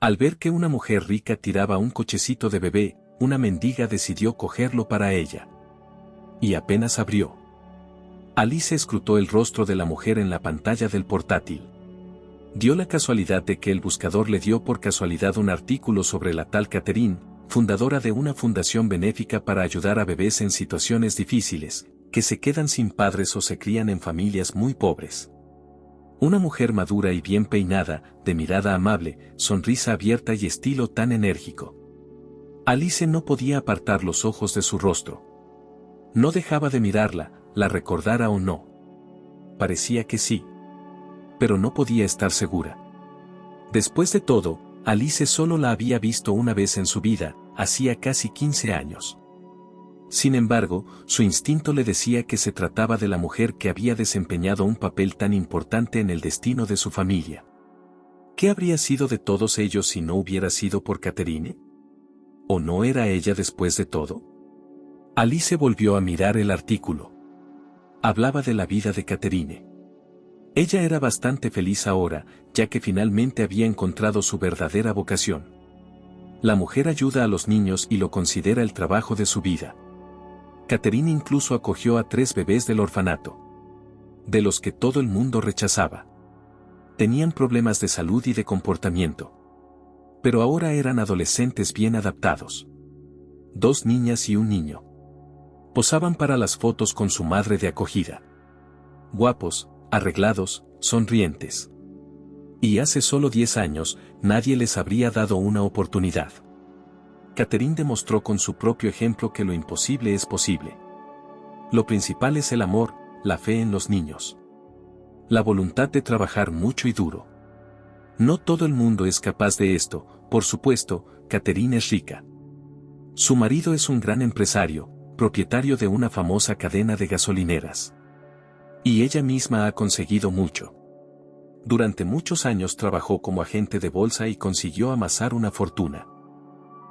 Al ver que una mujer rica tiraba un cochecito de bebé, una mendiga decidió cogerlo para ella. Y apenas abrió. Alice escrutó el rostro de la mujer en la pantalla del portátil. Dio la casualidad de que el buscador le dio por casualidad un artículo sobre la tal Catherine, fundadora de una fundación benéfica para ayudar a bebés en situaciones difíciles, que se quedan sin padres o se crían en familias muy pobres. Una mujer madura y bien peinada, de mirada amable, sonrisa abierta y estilo tan enérgico. Alice no podía apartar los ojos de su rostro. No dejaba de mirarla, la recordara o no. Parecía que sí. Pero no podía estar segura. Después de todo, Alice solo la había visto una vez en su vida, hacía casi 15 años. Sin embargo, su instinto le decía que se trataba de la mujer que había desempeñado un papel tan importante en el destino de su familia. ¿Qué habría sido de todos ellos si no hubiera sido por Catherine? ¿O no era ella después de todo? Alice volvió a mirar el artículo. Hablaba de la vida de Catherine. Ella era bastante feliz ahora, ya que finalmente había encontrado su verdadera vocación. La mujer ayuda a los niños y lo considera el trabajo de su vida. Catherine incluso acogió a 3 bebés del orfanato, de los que todo el mundo rechazaba. Tenían problemas de salud y de comportamiento. Pero ahora eran adolescentes bien adaptados. 2 niñas y un niño. Posaban para las fotos con su madre de acogida. Guapos, arreglados, sonrientes. Y hace solo 10 años, nadie les habría dado una oportunidad. Catherine demostró con su propio ejemplo que lo imposible es posible. Lo principal es el amor, la fe en los niños. La voluntad de trabajar mucho y duro. No todo el mundo es capaz de esto, por supuesto, Catherine es rica. Su marido es un gran empresario, propietario de una famosa cadena de gasolineras. Y ella misma ha conseguido mucho. Durante muchos años trabajó como agente de bolsa y consiguió amasar una fortuna.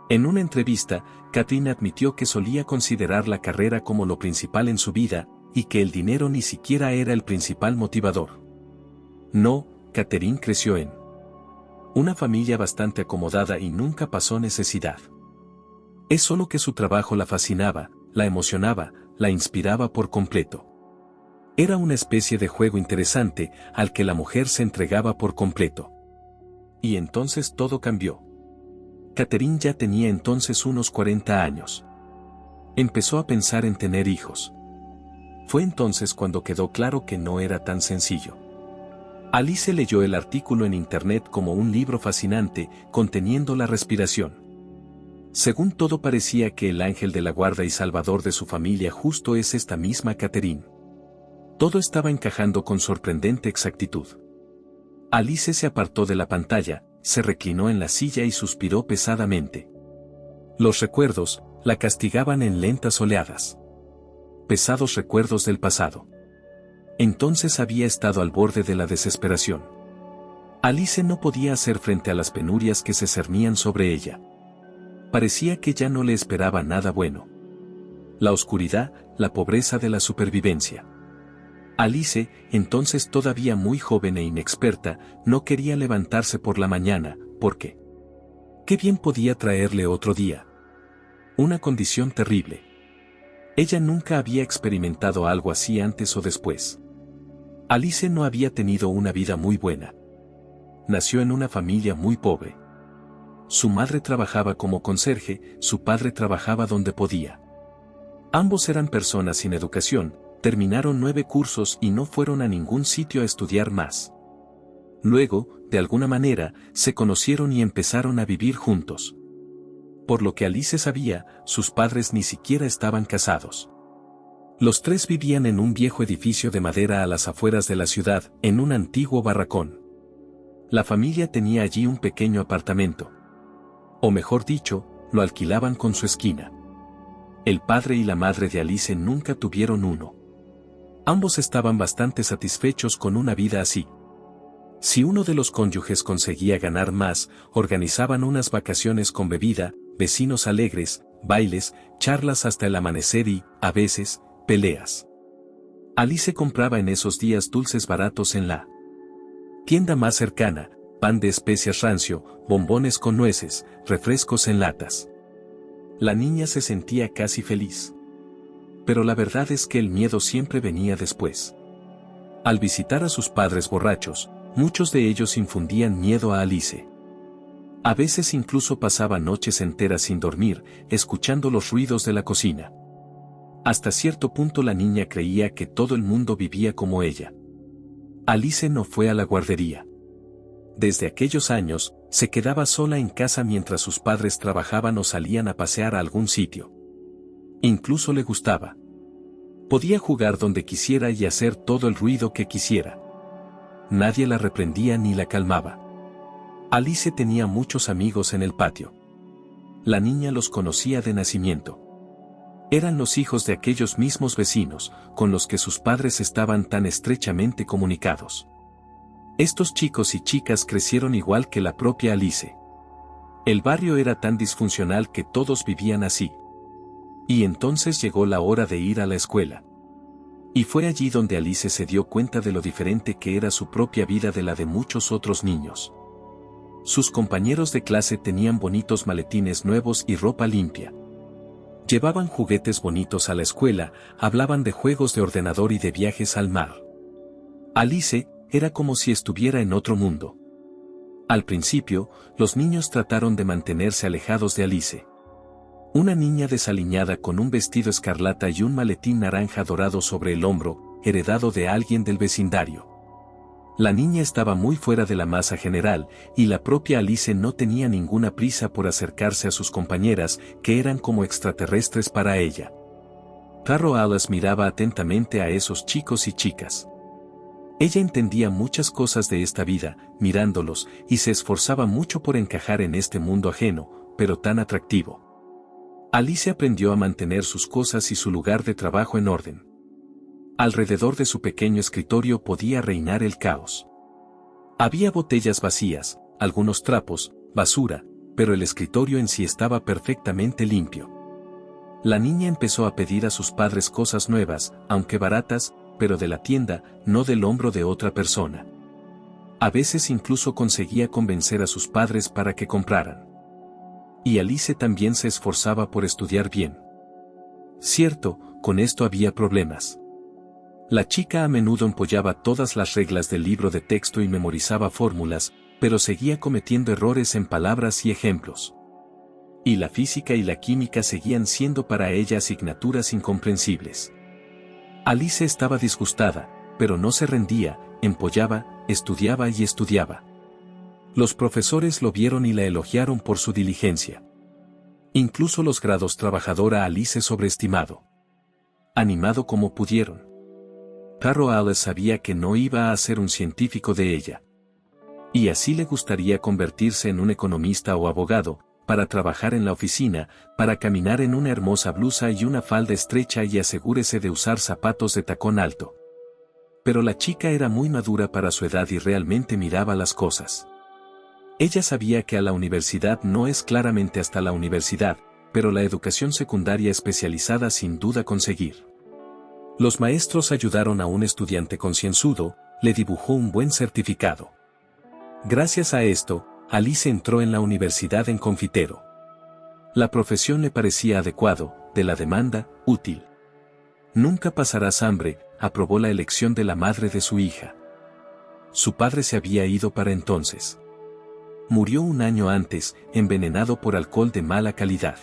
En una entrevista, Catherine admitió que solía considerar la carrera como lo principal en su vida, y que el dinero ni siquiera era el principal motivador. No, Catherine creció en una familia bastante acomodada y nunca pasó necesidad. Es solo que su trabajo la fascinaba, la emocionaba, la inspiraba por completo. Era una especie de juego interesante al que la mujer se entregaba por completo. Y entonces todo cambió. Catherine ya tenía entonces unos 40 años. Empezó a pensar en tener hijos. Fue entonces cuando quedó claro que no era tan sencillo. Alice leyó el artículo en internet como un libro fascinante, conteniendo la respiración. Según todo parecía que el ángel de la guarda y salvador de su familia justo es esta misma Catherine. Todo estaba encajando con sorprendente exactitud. Alice se apartó de la pantalla, se reclinó en la silla y suspiró pesadamente. Los recuerdos la castigaban en lentas oleadas. Pesados recuerdos del pasado. Entonces había estado al borde de la desesperación. Alice no podía hacer frente a las penurias que se cernían sobre ella. Parecía que ya no le esperaba nada bueno. La oscuridad, la pobreza de la supervivencia. Alice, entonces todavía muy joven e inexperta, no quería levantarse por la mañana, porque ¿qué bien podía traerle otro día? Una condición terrible. Ella nunca había experimentado algo así antes o después. Alice no había tenido una vida muy buena. Nació en una familia muy pobre. Su madre trabajaba como conserje, su padre trabajaba donde podía. Ambos eran personas sin educación, terminaron 9 cursos y no fueron a ningún sitio a estudiar más. Luego, de alguna manera, se conocieron y empezaron a vivir juntos. Por lo que Alice sabía, sus padres ni siquiera estaban casados. Los 3 vivían en un viejo edificio de madera a las afueras de la ciudad, en un antiguo barracón. La familia tenía allí un pequeño apartamento. O mejor dicho, lo alquilaban con su esquina. El padre y la madre de Alice nunca tuvieron uno. Ambos estaban bastante satisfechos con una vida así. Si uno de los cónyuges conseguía ganar más, organizaban unas vacaciones con bebida, vecinos alegres, bailes, charlas hasta el amanecer y, a veces, peleas. Alice compraba en esos días dulces baratos en la tienda más cercana, pan de especias rancio, bombones con nueces, refrescos en latas. La niña se sentía casi feliz. Pero la verdad es que el miedo siempre venía después. Al visitar a sus padres borrachos, muchos de ellos infundían miedo a Alice. A veces incluso pasaba noches enteras sin dormir, escuchando los ruidos de la cocina. Hasta cierto punto la niña creía que todo el mundo vivía como ella. Alice no fue a la guardería. Desde aquellos años, se quedaba sola en casa mientras sus padres trabajaban o salían a pasear a algún sitio. Incluso le gustaba. Podía jugar donde quisiera y hacer todo el ruido que quisiera. Nadie la reprendía ni la calmaba. Alice tenía muchos amigos en el patio. La niña los conocía de nacimiento. Eran los hijos de aquellos mismos vecinos, con los que sus padres estaban tan estrechamente comunicados. Estos chicos y chicas crecieron igual que la propia Alice. El barrio era tan disfuncional que todos vivían así. Y entonces llegó la hora de ir a la escuela. Y fue allí donde Alice se dio cuenta de lo diferente que era su propia vida de la de muchos otros niños. Sus compañeros de clase tenían bonitos maletines nuevos y ropa limpia. Llevaban juguetes bonitos a la escuela, hablaban de juegos de ordenador y de viajes al mar. Alice era como si estuviera en otro mundo. Al principio, los niños trataron de mantenerse alejados de Alice. Una niña desaliñada con un vestido escarlata y un maletín naranja dorado sobre el hombro, heredado de alguien del vecindario. La niña estaba muy fuera de la masa general, y la propia Alice no tenía ninguna prisa por acercarse a sus compañeras, que eran como extraterrestres para ella. Carol Alice miraba atentamente a esos chicos y chicas. Ella entendía muchas cosas de esta vida, mirándolos, y se esforzaba mucho por encajar en este mundo ajeno, pero tan atractivo. Alice aprendió a mantener sus cosas y su lugar de trabajo en orden. Alrededor de su pequeño escritorio podía reinar el caos. Había botellas vacías, algunos trapos, basura, pero el escritorio en sí estaba perfectamente limpio. La niña empezó a pedir a sus padres cosas nuevas, aunque baratas, pero de la tienda, no del hombro de otra persona. A veces incluso conseguía convencer a sus padres para que compraran. Y Alice también se esforzaba por estudiar bien. Cierto, con esto había problemas. La chica a menudo empollaba todas las reglas del libro de texto y memorizaba fórmulas, pero seguía cometiendo errores en palabras y ejemplos. Y la física y la química seguían siendo para ella asignaturas incomprensibles. Alice estaba disgustada, pero no se rendía, empollaba, estudiaba y estudiaba. Los profesores lo vieron y la elogiaron por su diligencia. Incluso los grados trabajadora Alice sobreestimado. Animado como pudieron. Carol Alice sabía que no iba a ser un científico de ella. Y así le gustaría convertirse en un economista o abogado, para trabajar en la oficina, para caminar en una hermosa blusa y una falda estrecha y asegúrese de usar zapatos de tacón alto. Pero la chica era muy madura para su edad y realmente miraba las cosas. Ella sabía que a la universidad no es claramente hasta la universidad, pero la educación secundaria especializada sin duda conseguir. Los maestros ayudaron a un estudiante concienzudo, le dibujó un buen certificado. Gracias a esto, Alice entró en la universidad en confitero. La profesión le parecía adecuado, de la demanda, útil. Nunca pasarás hambre, aprobó la elección de la madre de su hija. Su padre se había ido para entonces. Murió un año antes, envenenado por alcohol de mala calidad.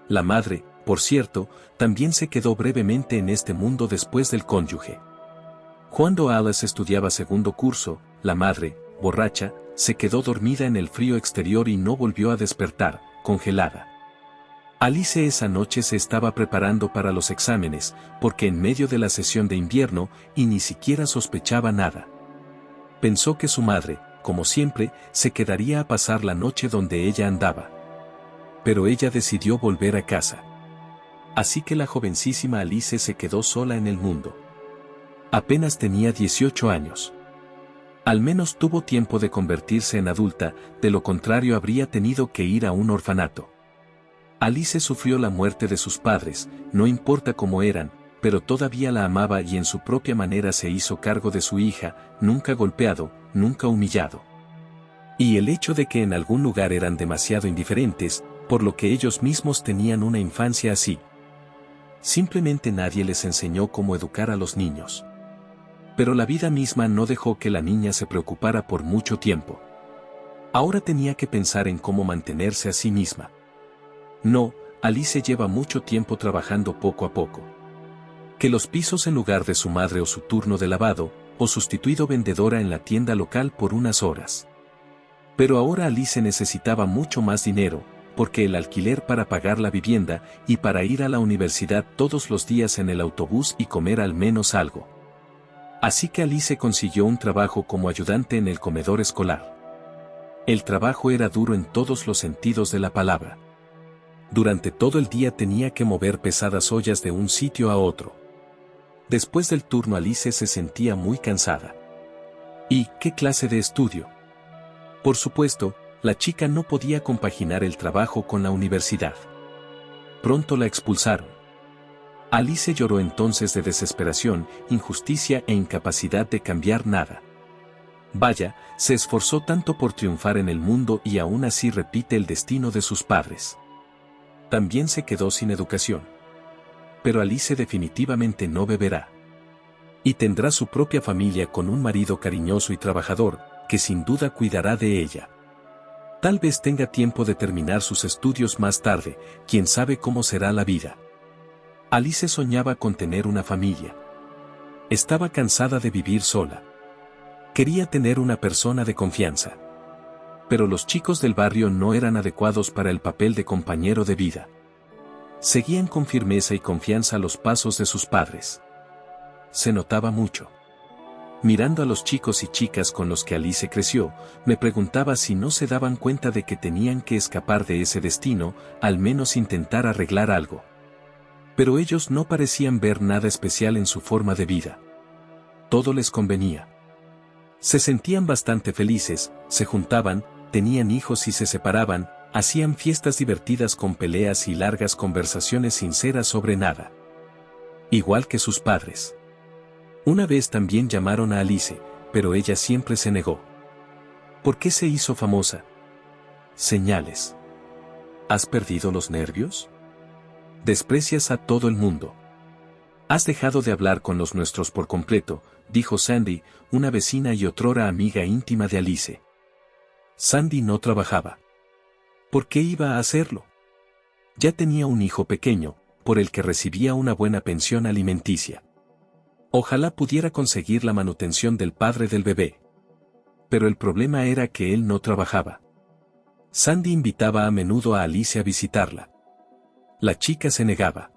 La madre, por cierto, también se quedó brevemente en este mundo después del cónyuge. Cuando Alice estudiaba segundo curso, la madre, borracha, se quedó dormida en el frío exterior y no volvió a despertar, congelada. Alice esa noche se estaba preparando para los exámenes, porque en medio de la sesión de invierno, y ni siquiera sospechaba nada. Pensó que su madre, como siempre, se quedaría a pasar la noche donde ella andaba. Pero ella decidió volver a casa. Así que la jovencísima Alice se quedó sola en el mundo. Apenas tenía 18 años. Al menos tuvo tiempo de convertirse en adulta, de lo contrario habría tenido que ir a un orfanato. Alice sufrió la muerte de sus padres, no importa cómo eran, pero todavía la amaba y en su propia manera se hizo cargo de su hija, nunca golpeado, nunca humillado. Y el hecho de que en algún lugar eran demasiado indiferentes, por lo que ellos mismos tenían una infancia así. Simplemente nadie les enseñó cómo educar a los niños. Pero la vida misma no dejó que la niña se preocupara por mucho tiempo. Ahora tenía que pensar en cómo mantenerse a sí misma. No, Alice lleva mucho tiempo trabajando poco a poco. Que los pisos en lugar de su madre o su turno de lavado, o sustituido vendedora en la tienda local por unas horas. Pero ahora Alice necesitaba mucho más dinero, porque el alquiler para pagar la vivienda y para ir a la universidad todos los días en el autobús y comer al menos algo. Así que Alice consiguió un trabajo como ayudante en el comedor escolar. El trabajo era duro en todos los sentidos de la palabra. Durante todo el día tenía que mover pesadas ollas de un sitio a otro. Después del turno Alice se sentía muy cansada. ¿Y qué clase de estudio? Por supuesto, la chica no podía compaginar el trabajo con la universidad. Pronto la expulsaron. Alice lloró entonces de desesperación, injusticia e incapacidad de cambiar nada. Vaya, se esforzó tanto por triunfar en el mundo y aún así repite el destino de sus padres. También se quedó sin educación. Pero Alice definitivamente no beberá. Y tendrá su propia familia con un marido cariñoso y trabajador, que sin duda cuidará de ella. Tal vez tenga tiempo de terminar sus estudios más tarde, quién sabe cómo será la vida. Alice soñaba con tener una familia. Estaba cansada de vivir sola. Quería tener una persona de confianza. Pero los chicos del barrio no eran adecuados para el papel de compañero de vida. Seguían con firmeza y confianza los pasos de sus padres. Se notaba mucho. Mirando a los chicos y chicas con los que Alice creció, me preguntaba si no se daban cuenta de que tenían que escapar de ese destino, al menos intentar arreglar algo. Pero ellos no parecían ver nada especial en su forma de vida. Todo les convenía. Se sentían bastante felices, se juntaban, tenían hijos y se separaban, hacían fiestas divertidas con peleas y largas conversaciones sinceras sobre nada. Igual que sus padres. Una vez también llamaron a Alice, pero ella siempre se negó. ¿Por qué se hizo famosa? Señales. ¿Has perdido los nervios? Desprecias a todo el mundo. Has dejado de hablar con los nuestros por completo, dijo Sandy, una vecina y otrora amiga íntima de Alice. Sandy no trabajaba. ¿Por qué iba a hacerlo? Ya tenía un hijo pequeño, por el que recibía una buena pensión alimenticia. Ojalá pudiera conseguir la manutención del padre del bebé. Pero el problema era que él no trabajaba. Sandy invitaba a menudo a Alice a visitarla. La chica se negaba.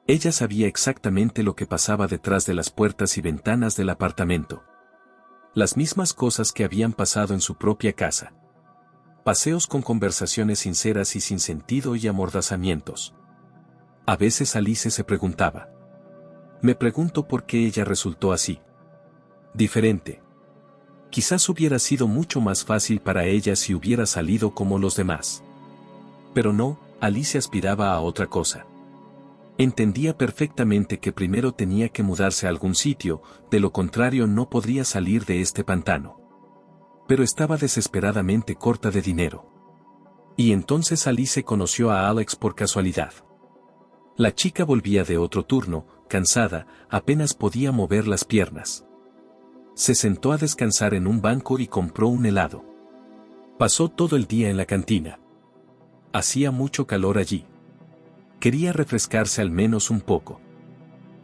Ella sabía exactamente lo que pasaba detrás de las puertas y ventanas del apartamento. Las mismas cosas que habían pasado en su propia casa. Paseos con conversaciones sinceras y sin sentido y amordazamientos. A veces Alice se preguntaba. Me pregunto por qué ella resultó así. Diferente. Quizás hubiera sido mucho más fácil para ella si hubiera salido como los demás. Pero no, Alice aspiraba a otra cosa. Entendía perfectamente que primero tenía que mudarse a algún sitio, de lo contrario no podría salir de este pantano. Pero estaba desesperadamente corta de dinero. Y entonces Alice conoció a Alex por casualidad. La chica volvía de otro turno, cansada, apenas podía mover las piernas. Se sentó a descansar en un banco y compró un helado. Pasó todo el día en la cantina. Hacía mucho calor allí. Quería refrescarse al menos un poco.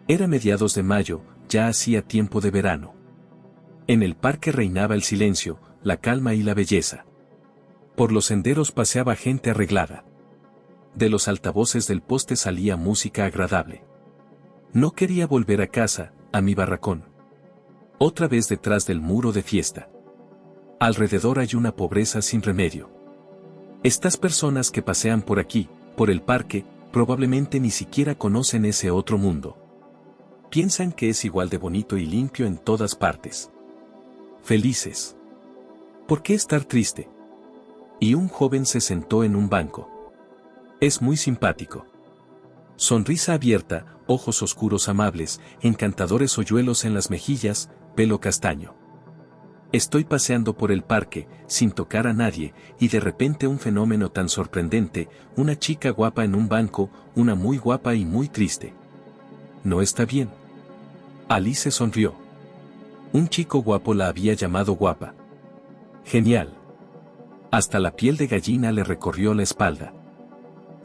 Era mediados de mayo, ya hacía tiempo de verano. En el parque reinaba el silencio, la calma y la belleza. Por los senderos paseaba gente arreglada. De los altavoces del poste salía música agradable. No quería volver a casa, a mi barracón. Otra vez detrás del muro de fiesta. Alrededor hay una pobreza sin remedio. Estas personas que pasean por aquí, por el parque, probablemente ni siquiera conocen ese otro mundo. Piensan que es igual de bonito y limpio en todas partes. Felices. ¿Por qué estar triste? Y un joven se sentó en un banco. Es muy simpático. Sonrisa abierta, ojos oscuros amables, encantadores hoyuelos en las mejillas, pelo castaño. Estoy paseando por el parque, sin tocar a nadie, y de repente un fenómeno tan sorprendente, una chica guapa en un banco, una muy guapa y muy triste. ¿No está bien? Alice sonrió. Un chico guapo la había llamado guapa. Genial. Hasta la piel de gallina le recorrió la espalda.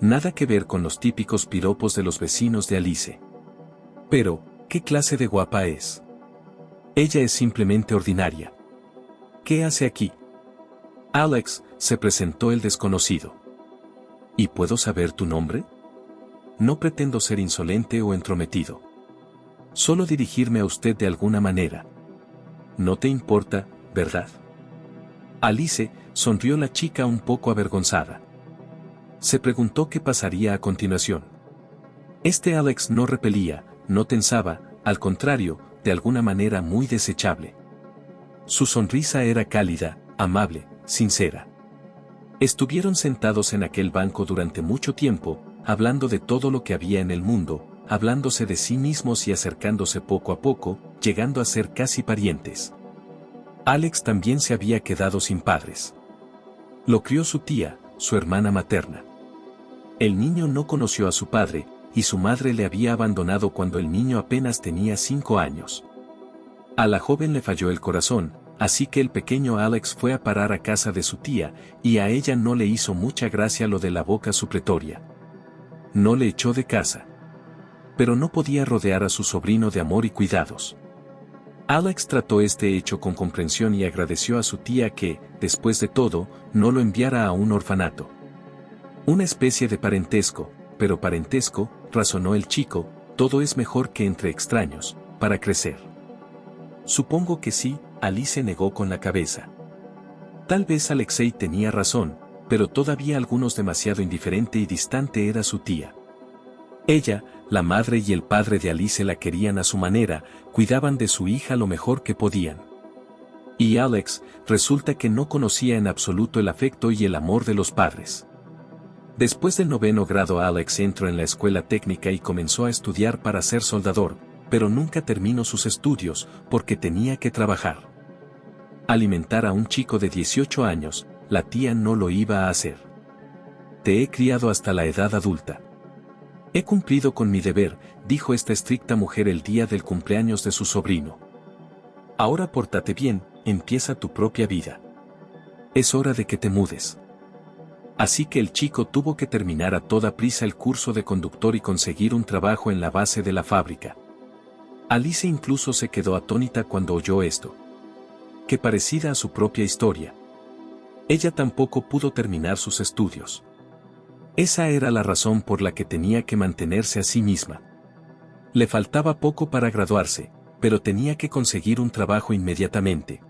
Nada que ver con los típicos piropos de los vecinos de Alice. Pero, ¿qué clase de guapa es? Ella es simplemente ordinaria. ¿Qué hace aquí? Alex, se presentó el desconocido. ¿Y puedo saber tu nombre? No pretendo ser insolente o entrometido. Solo dirigirme a usted de alguna manera. No te importa, ¿verdad? Alice, sonrió la chica un poco avergonzada. Se preguntó qué pasaría a continuación. Este Alex no repelía, no tensaba, al contrario, de alguna manera muy desechable. Su sonrisa era cálida, amable, sincera. Estuvieron sentados en aquel banco durante mucho tiempo, hablando de todo lo que había en el mundo, hablándose de sí mismos y acercándose poco a poco, llegando a ser casi parientes. Alex también se había quedado sin padres. Lo crió su tía, su hermana materna. El niño no conoció a su padre, y su madre le había abandonado cuando el niño apenas tenía 5 años. A la joven le falló el corazón, así que el pequeño Alex fue a parar a casa de su tía, y a ella no le hizo mucha gracia lo de la boca supletoria. No le echó de casa. Pero no podía rodear a su sobrino de amor y cuidados. Alex trató este hecho con comprensión y agradeció a su tía que, después de todo, no lo enviara a un orfanato. Una especie de parentesco, pero parentesco, razonó el chico, todo es mejor que entre extraños, para crecer. Supongo que sí, Alice negó con la cabeza. Tal vez Alexei tenía razón, pero todavía algunos demasiado indiferente y distante era su tía. Ella, la madre y el padre de Alice la querían a su manera, cuidaban de su hija lo mejor que podían. Y Alex, resulta que no conocía en absoluto el afecto y el amor de los padres. Después del 9º grado Alex entró en la escuela técnica y comenzó a estudiar para ser soldador, pero nunca terminó sus estudios, porque tenía que trabajar. Alimentar a un chico de 18 años, la tía no lo iba a hacer. Te he criado hasta la edad adulta. He cumplido con mi deber, dijo esta estricta mujer el día del cumpleaños de su sobrino. Ahora pórtate bien, empieza tu propia vida. Es hora de que te mudes. Así que el chico tuvo que terminar a toda prisa el curso de conductor y conseguir un trabajo en la base de la fábrica. Alice incluso se quedó atónita cuando oyó esto. Qué parecida a su propia historia. Ella tampoco pudo terminar sus estudios. Esa era la razón por la que tenía que mantenerse a sí misma. Le faltaba poco para graduarse, pero tenía que conseguir un trabajo inmediatamente.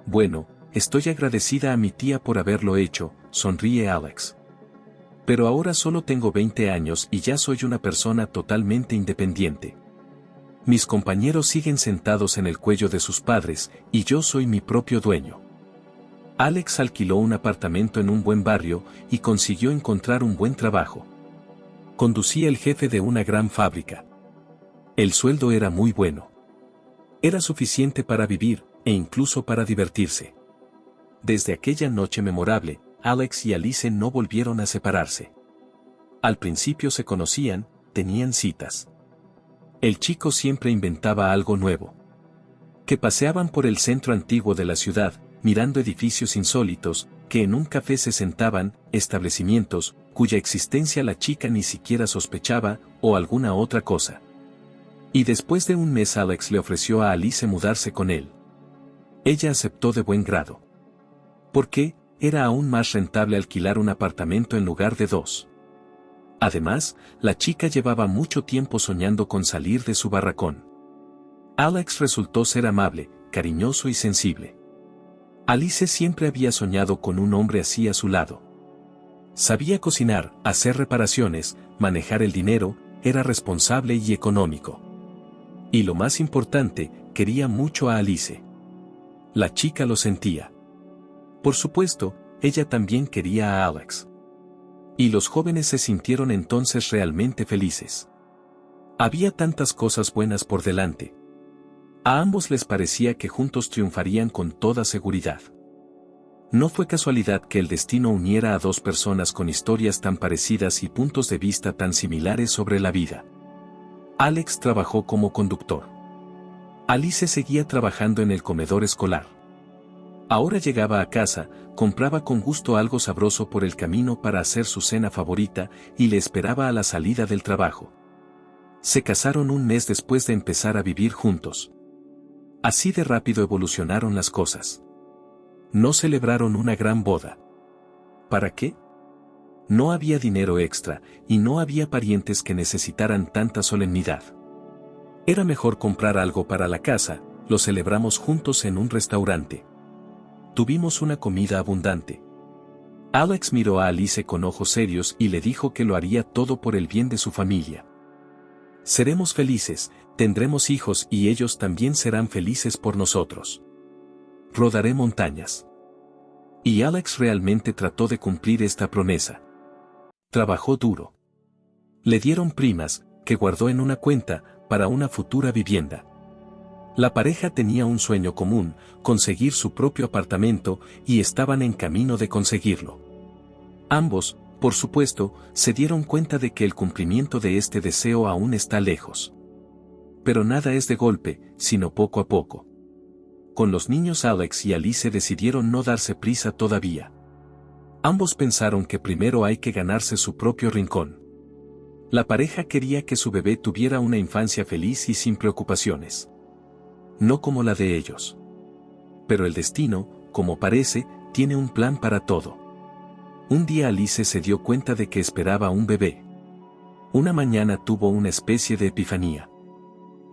Bueno, estoy agradecida a mi tía por haberlo hecho, sonríe Alex. Pero ahora solo tengo 20 años y ya soy una persona totalmente independiente. Mis compañeros siguen sentados en el cuello de sus padres, y yo soy mi propio dueño. Alex alquiló un apartamento en un buen barrio, y consiguió encontrar un buen trabajo. Conducía el jefe de una gran fábrica. El sueldo era muy bueno. Era suficiente para vivir, e incluso para divertirse. Desde aquella noche memorable, Alex y Alice no volvieron a separarse. Al principio se conocían, tenían citas. El chico siempre inventaba algo nuevo. Que paseaban por el centro antiguo de la ciudad, mirando edificios insólitos, que en un café se sentaban, establecimientos, cuya existencia la chica ni siquiera sospechaba, o alguna otra cosa. Y después de un mes Alex le ofreció a Alice mudarse con él. Ella aceptó de buen grado. Porque, era aún más rentable alquilar un apartamento en lugar de 2. Además, la chica llevaba mucho tiempo soñando con salir de su barracón. Alex resultó ser amable, cariñoso y sensible. Alice siempre había soñado con un hombre así a su lado. Sabía cocinar, hacer reparaciones, manejar el dinero, era responsable y económico. Y lo más importante, quería mucho a Alice. La chica lo sentía. Por supuesto, ella también quería a Alex. Y los jóvenes se sintieron entonces realmente felices. Había tantas cosas buenas por delante. A ambos les parecía que juntos triunfarían con toda seguridad. No fue casualidad que el destino uniera a dos personas con historias tan parecidas y puntos de vista tan similares sobre la vida. Alex trabajó como conductor. Alice seguía trabajando en el comedor escolar. Ahora llegaba a casa, compraba con gusto algo sabroso por el camino para hacer su cena favorita y le esperaba a la salida del trabajo. Se casaron un mes después de empezar a vivir juntos. Así de rápido evolucionaron las cosas. No celebraron una gran boda. ¿Para qué? No había dinero extra, y no había parientes que necesitaran tanta solemnidad. Era mejor comprar algo para la casa, lo celebramos juntos en un restaurante. Tuvimos una comida abundante. Alex miró a Alice con ojos serios y le dijo que lo haría todo por el bien de su familia. Seremos felices, tendremos hijos y ellos también serán felices por nosotros. Rodaré montañas. Y Alex realmente trató de cumplir esta promesa. Trabajó duro. Le dieron primas, que guardó en una cuenta, para una futura vivienda. La pareja tenía un sueño común, conseguir su propio apartamento, y estaban en camino de conseguirlo. Ambos, por supuesto, se dieron cuenta de que el cumplimiento de este deseo aún está lejos. Pero nada es de golpe, sino poco a poco. Con los niños Alex y Alice decidieron no darse prisa todavía. Ambos pensaron que primero hay que ganarse su propio rincón. La pareja quería que su bebé tuviera una infancia feliz y sin preocupaciones. No como la de ellos. Pero el destino, como parece, tiene un plan para todo. Un día Alice se dio cuenta de que esperaba un bebé. Una mañana tuvo una especie de epifanía.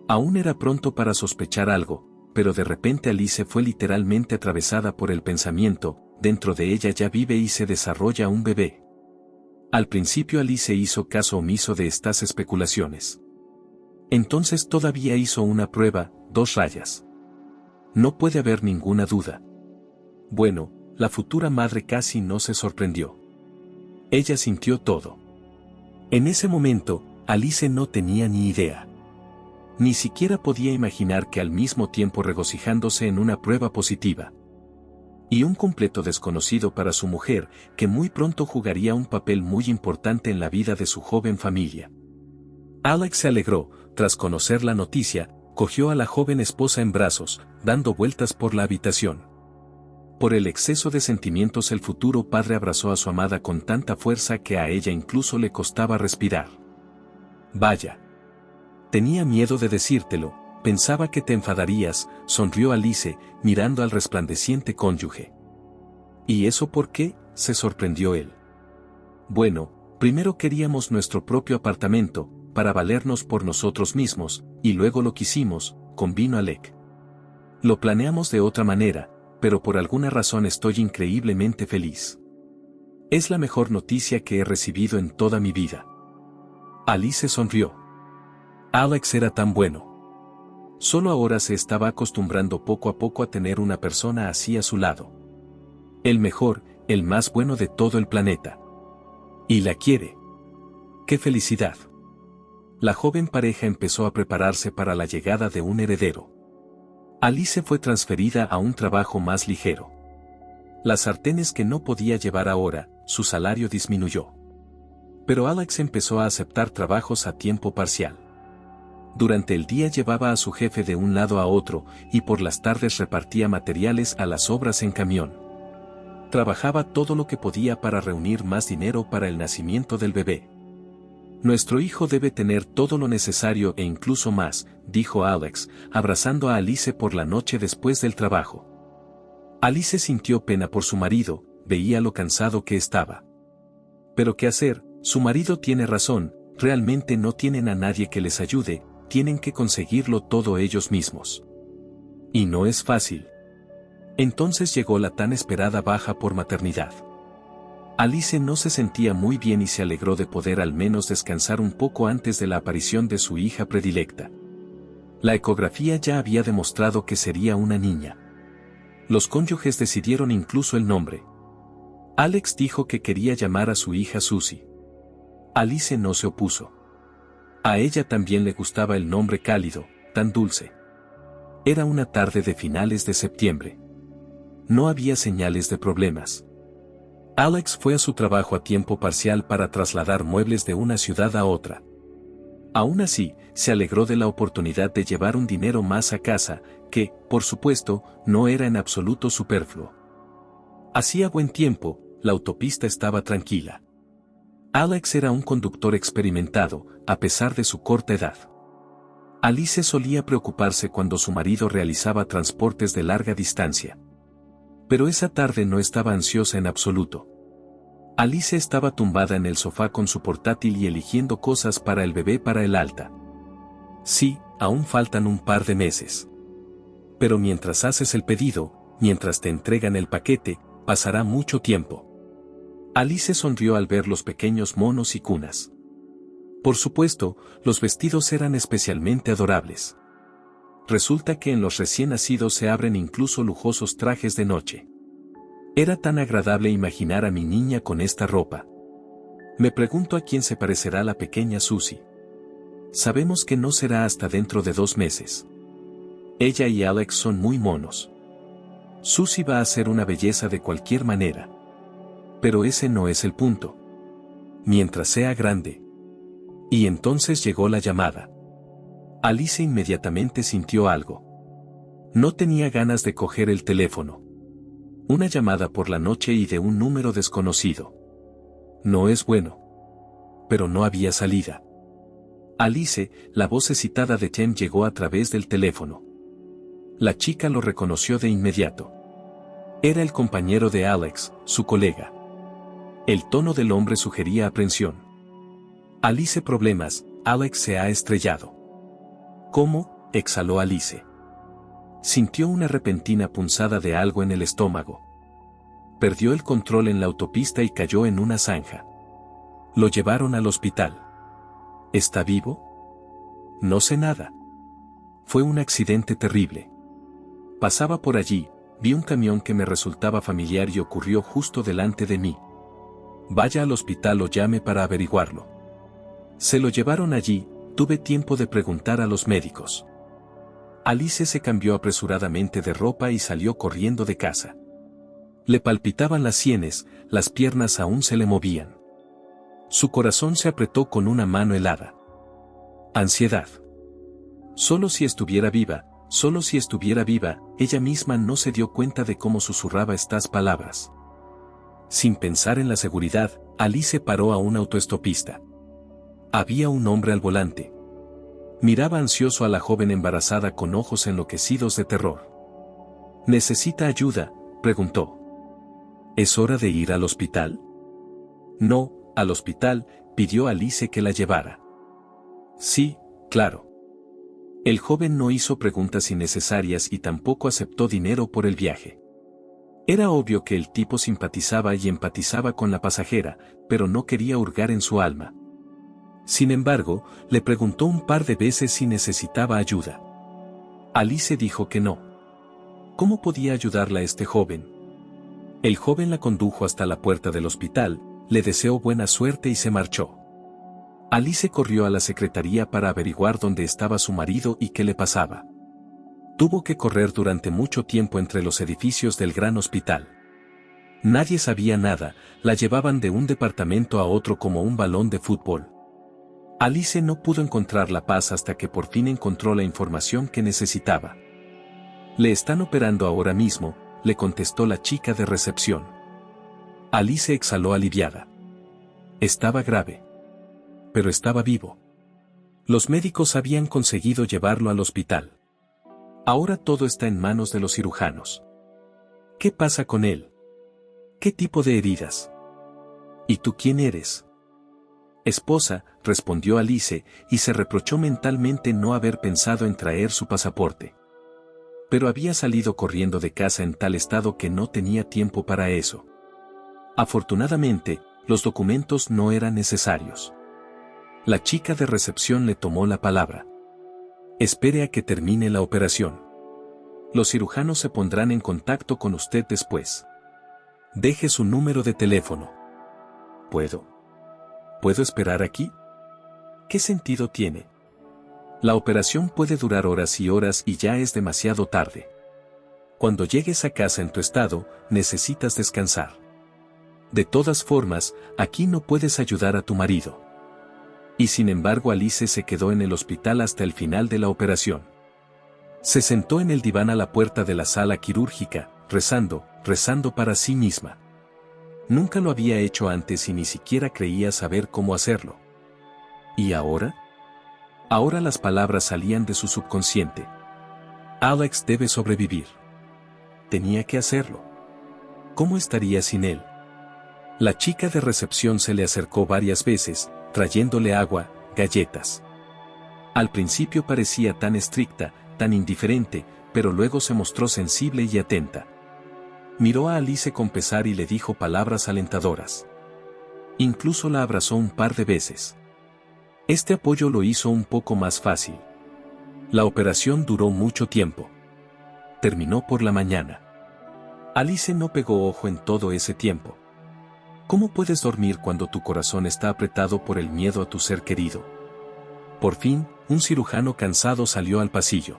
Aún era pronto para sospechar algo, pero de repente Alice fue literalmente atravesada por el pensamiento, dentro de ella ya vive y se desarrolla un bebé. Al principio Alice hizo caso omiso de estas especulaciones. Entonces todavía hizo una prueba, 2 rayas. No puede haber ninguna duda. Bueno, la futura madre casi no se sorprendió. Ella sintió todo. En ese momento, Alice no tenía ni idea. Ni siquiera podía imaginar que al mismo tiempo regocijándose en una prueba positiva. Y un completo desconocido para su mujer, que muy pronto jugaría un papel muy importante en la vida de su joven familia. Alex se alegró, tras conocer la noticia, cogió a la joven esposa en brazos, dando vueltas por la habitación. Por el exceso de sentimientos el futuro padre abrazó a su amada con tanta fuerza que a ella incluso le costaba respirar. Vaya. Tenía miedo de decírtelo, pensaba que te enfadarías, sonrió Alice, mirando al resplandeciente cónyuge. ¿Y eso por qué?, se sorprendió él. Bueno, primero queríamos nuestro propio apartamento, para valernos por nosotros mismos, y luego lo quisimos, convino Alec. Lo planeamos de otra manera, pero por alguna razón estoy increíblemente feliz. Es la mejor noticia que he recibido en toda mi vida. Alice sonrió. Alex era tan bueno. Solo ahora se estaba acostumbrando poco a poco a tener una persona así a su lado. El mejor, el más bueno de todo el planeta. Y la quiere. ¡Qué felicidad! La joven pareja empezó a prepararse para la llegada de un heredero. Alice fue transferida a un trabajo más ligero. Las sartenes que no podía llevar ahora, su salario disminuyó. Pero Alex empezó a aceptar trabajos a tiempo parcial. Durante el día llevaba a su jefe de un lado a otro, y por las tardes repartía materiales a las obras en camión. Trabajaba todo lo que podía para reunir más dinero para el nacimiento del bebé. Nuestro hijo debe tener todo lo necesario e incluso más, dijo Alex, abrazando a Alice por la noche después del trabajo. Alice sintió pena por su marido, veía lo cansado que estaba. Pero ¿qué hacer? Su marido tiene razón, realmente no tienen a nadie que les ayude, tienen que conseguirlo todo ellos mismos. Y no es fácil. Entonces llegó la tan esperada baja por maternidad. Alice no se sentía muy bien y se alegró de poder al menos descansar un poco antes de la aparición de su hija predilecta. La ecografía ya había demostrado que sería una niña. Los cónyuges decidieron incluso el nombre. Alex dijo que quería llamar a su hija Susie. Alice no se opuso. A ella también le gustaba el nombre cálido, tan dulce. Era una tarde de finales de septiembre. No había señales de problemas. Alex fue a su trabajo a tiempo parcial para trasladar muebles de una ciudad a otra. Aún así, se alegró de la oportunidad de llevar un dinero más a casa, que, por supuesto, no era en absoluto superfluo. Hacía buen tiempo, la autopista estaba tranquila. Alex era un conductor experimentado, a pesar de su corta edad. Alice solía preocuparse cuando su marido realizaba transportes de larga distancia. Pero esa tarde no estaba ansiosa en absoluto. Alice estaba tumbada en el sofá con su portátil y eligiendo cosas para el bebé para el alta. Sí, aún faltan un par de meses. Pero mientras haces el pedido, mientras te entregan el paquete, pasará mucho tiempo. Alice sonrió al ver los pequeños monos y cunas. Por supuesto, los vestidos eran especialmente adorables. Resulta que en los recién nacidos se abren incluso lujosos trajes de noche. Era tan agradable imaginar a mi niña con esta ropa. Me pregunto a quién se parecerá la pequeña Susie. Sabemos que no será hasta dentro de 2 meses. Ella y Alex son muy monos. Susie va a ser una belleza de cualquier manera. Pero ese no es el punto. Mientras sea grande. Y entonces llegó la llamada. Alice inmediatamente sintió algo. No tenía ganas de coger el teléfono. Una llamada por la noche y de un número desconocido. No es bueno. Pero no había salida. Alice, la voz excitada de Tim llegó a través del teléfono. La chica lo reconoció de inmediato. Era el compañero de Alex, su colega. El tono del hombre sugería aprensión. Alice, problemas, Alex se ha estrellado. ¿Cómo?, exhaló Alice. Sintió una repentina punzada de algo en el estómago. Perdió el control en la autopista y cayó en una zanja. Lo llevaron al hospital. ¿Está vivo? No sé nada. Fue un accidente terrible. Pasaba por allí, vi un camión que me resultaba familiar y ocurrió justo delante de mí. Vaya al hospital o llame para averiguarlo. Se lo llevaron allí, tuve tiempo de preguntar a los médicos. Alice se cambió apresuradamente de ropa y salió corriendo de casa. Le palpitaban las sienes, las piernas aún se le movían. Su corazón se apretó con una mano helada. Ansiedad. Solo si estuviera viva, ella misma no se dio cuenta de cómo susurraba estas palabras. Sin pensar en la seguridad, Alice paró a un autoestopista. Había un hombre al volante. Miraba ansioso a la joven embarazada con ojos enloquecidos de terror. ¿Necesita ayuda?, preguntó. ¿Es hora de ir al hospital? No, al hospital, pidió Alice que la llevara. Sí, claro. El joven no hizo preguntas innecesarias y tampoco aceptó dinero por el viaje. Era obvio que el tipo simpatizaba y empatizaba con la pasajera, pero no quería hurgar en su alma. Sin embargo, le preguntó un par de veces si necesitaba ayuda. Alice dijo que no. ¿Cómo podía ayudarla este joven? El joven la condujo hasta la puerta del hospital, le deseó buena suerte y se marchó. Alice corrió a la secretaría para averiguar dónde estaba su marido y qué le pasaba. Tuvo que correr durante mucho tiempo entre los edificios del gran hospital. Nadie sabía nada, la llevaban de un departamento a otro como un balón de fútbol. Alice no pudo encontrar la paz hasta que por fin encontró la información que necesitaba. Le están operando ahora mismo, le contestó la chica de recepción. Alice exhaló aliviada. Estaba grave. Pero estaba vivo. Los médicos habían conseguido llevarlo al hospital. Ahora todo está en manos de los cirujanos. ¿Qué pasa con él? ¿Qué tipo de heridas? ¿Y tú quién eres? Esposa, respondió Alice, y se reprochó mentalmente no haber pensado en traer su pasaporte. Pero había salido corriendo de casa en tal estado que no tenía tiempo para eso. Afortunadamente, los documentos no eran necesarios. La chica de recepción le tomó la palabra. Espere a que termine la operación. Los cirujanos se pondrán en contacto con usted después. Deje su número de teléfono. ¿Puedo esperar aquí? ¿Qué sentido tiene? La operación puede durar horas y horas y ya es demasiado tarde. Cuando llegues a casa en tu estado, necesitas descansar. De todas formas, aquí no puedes ayudar a tu marido. Y sin embargo Alice se quedó en el hospital hasta el final de la operación. Se sentó en el diván a la puerta de la sala quirúrgica, rezando para sí misma. Nunca lo había hecho antes y ni siquiera creía saber cómo hacerlo. ¿Y ahora? Ahora las palabras salían de su subconsciente. Alex debe sobrevivir. Tenía que hacerlo. ¿Cómo estaría sin él? La chica de recepción se le acercó varias veces, trayéndole agua, galletas. Al principio parecía tan estricta, tan indiferente, pero luego se mostró sensible y atenta. Miró a Alice con pesar y le dijo palabras alentadoras. Incluso la abrazó un par de veces. Este apoyo lo hizo un poco más fácil. La operación duró mucho tiempo. Terminó por la mañana. Alice no pegó ojo en todo ese tiempo. ¿Cómo puedes dormir cuando tu corazón está apretado por el miedo a tu ser querido? Por fin, un cirujano cansado salió al pasillo.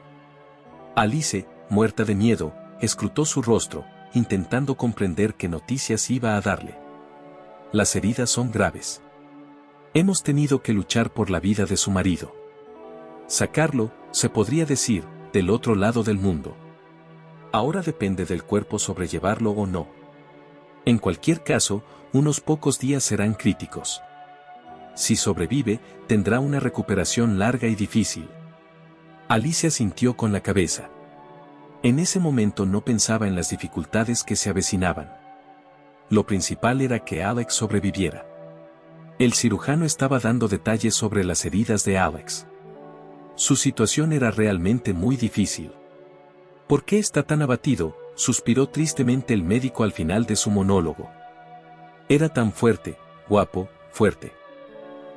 Alice, muerta de miedo, escrutó su rostro, intentando comprender qué noticias iba a darle. Las heridas son graves. Hemos tenido que luchar por la vida de su marido. Sacarlo, se podría decir, del otro lado del mundo. Ahora depende del cuerpo sobrellevarlo o no. En cualquier caso, unos pocos días serán críticos. Si sobrevive, tendrá una recuperación larga y difícil. Alicia asintió con la cabeza. En ese momento no pensaba en las dificultades que se avecinaban. Lo principal era que Alex sobreviviera. El cirujano estaba dando detalles sobre las heridas de Alex. Su situación era realmente muy difícil. ¿Por qué está tan abatido?, suspiró tristemente el médico al final de su monólogo. Era tan fuerte, guapo, fuerte.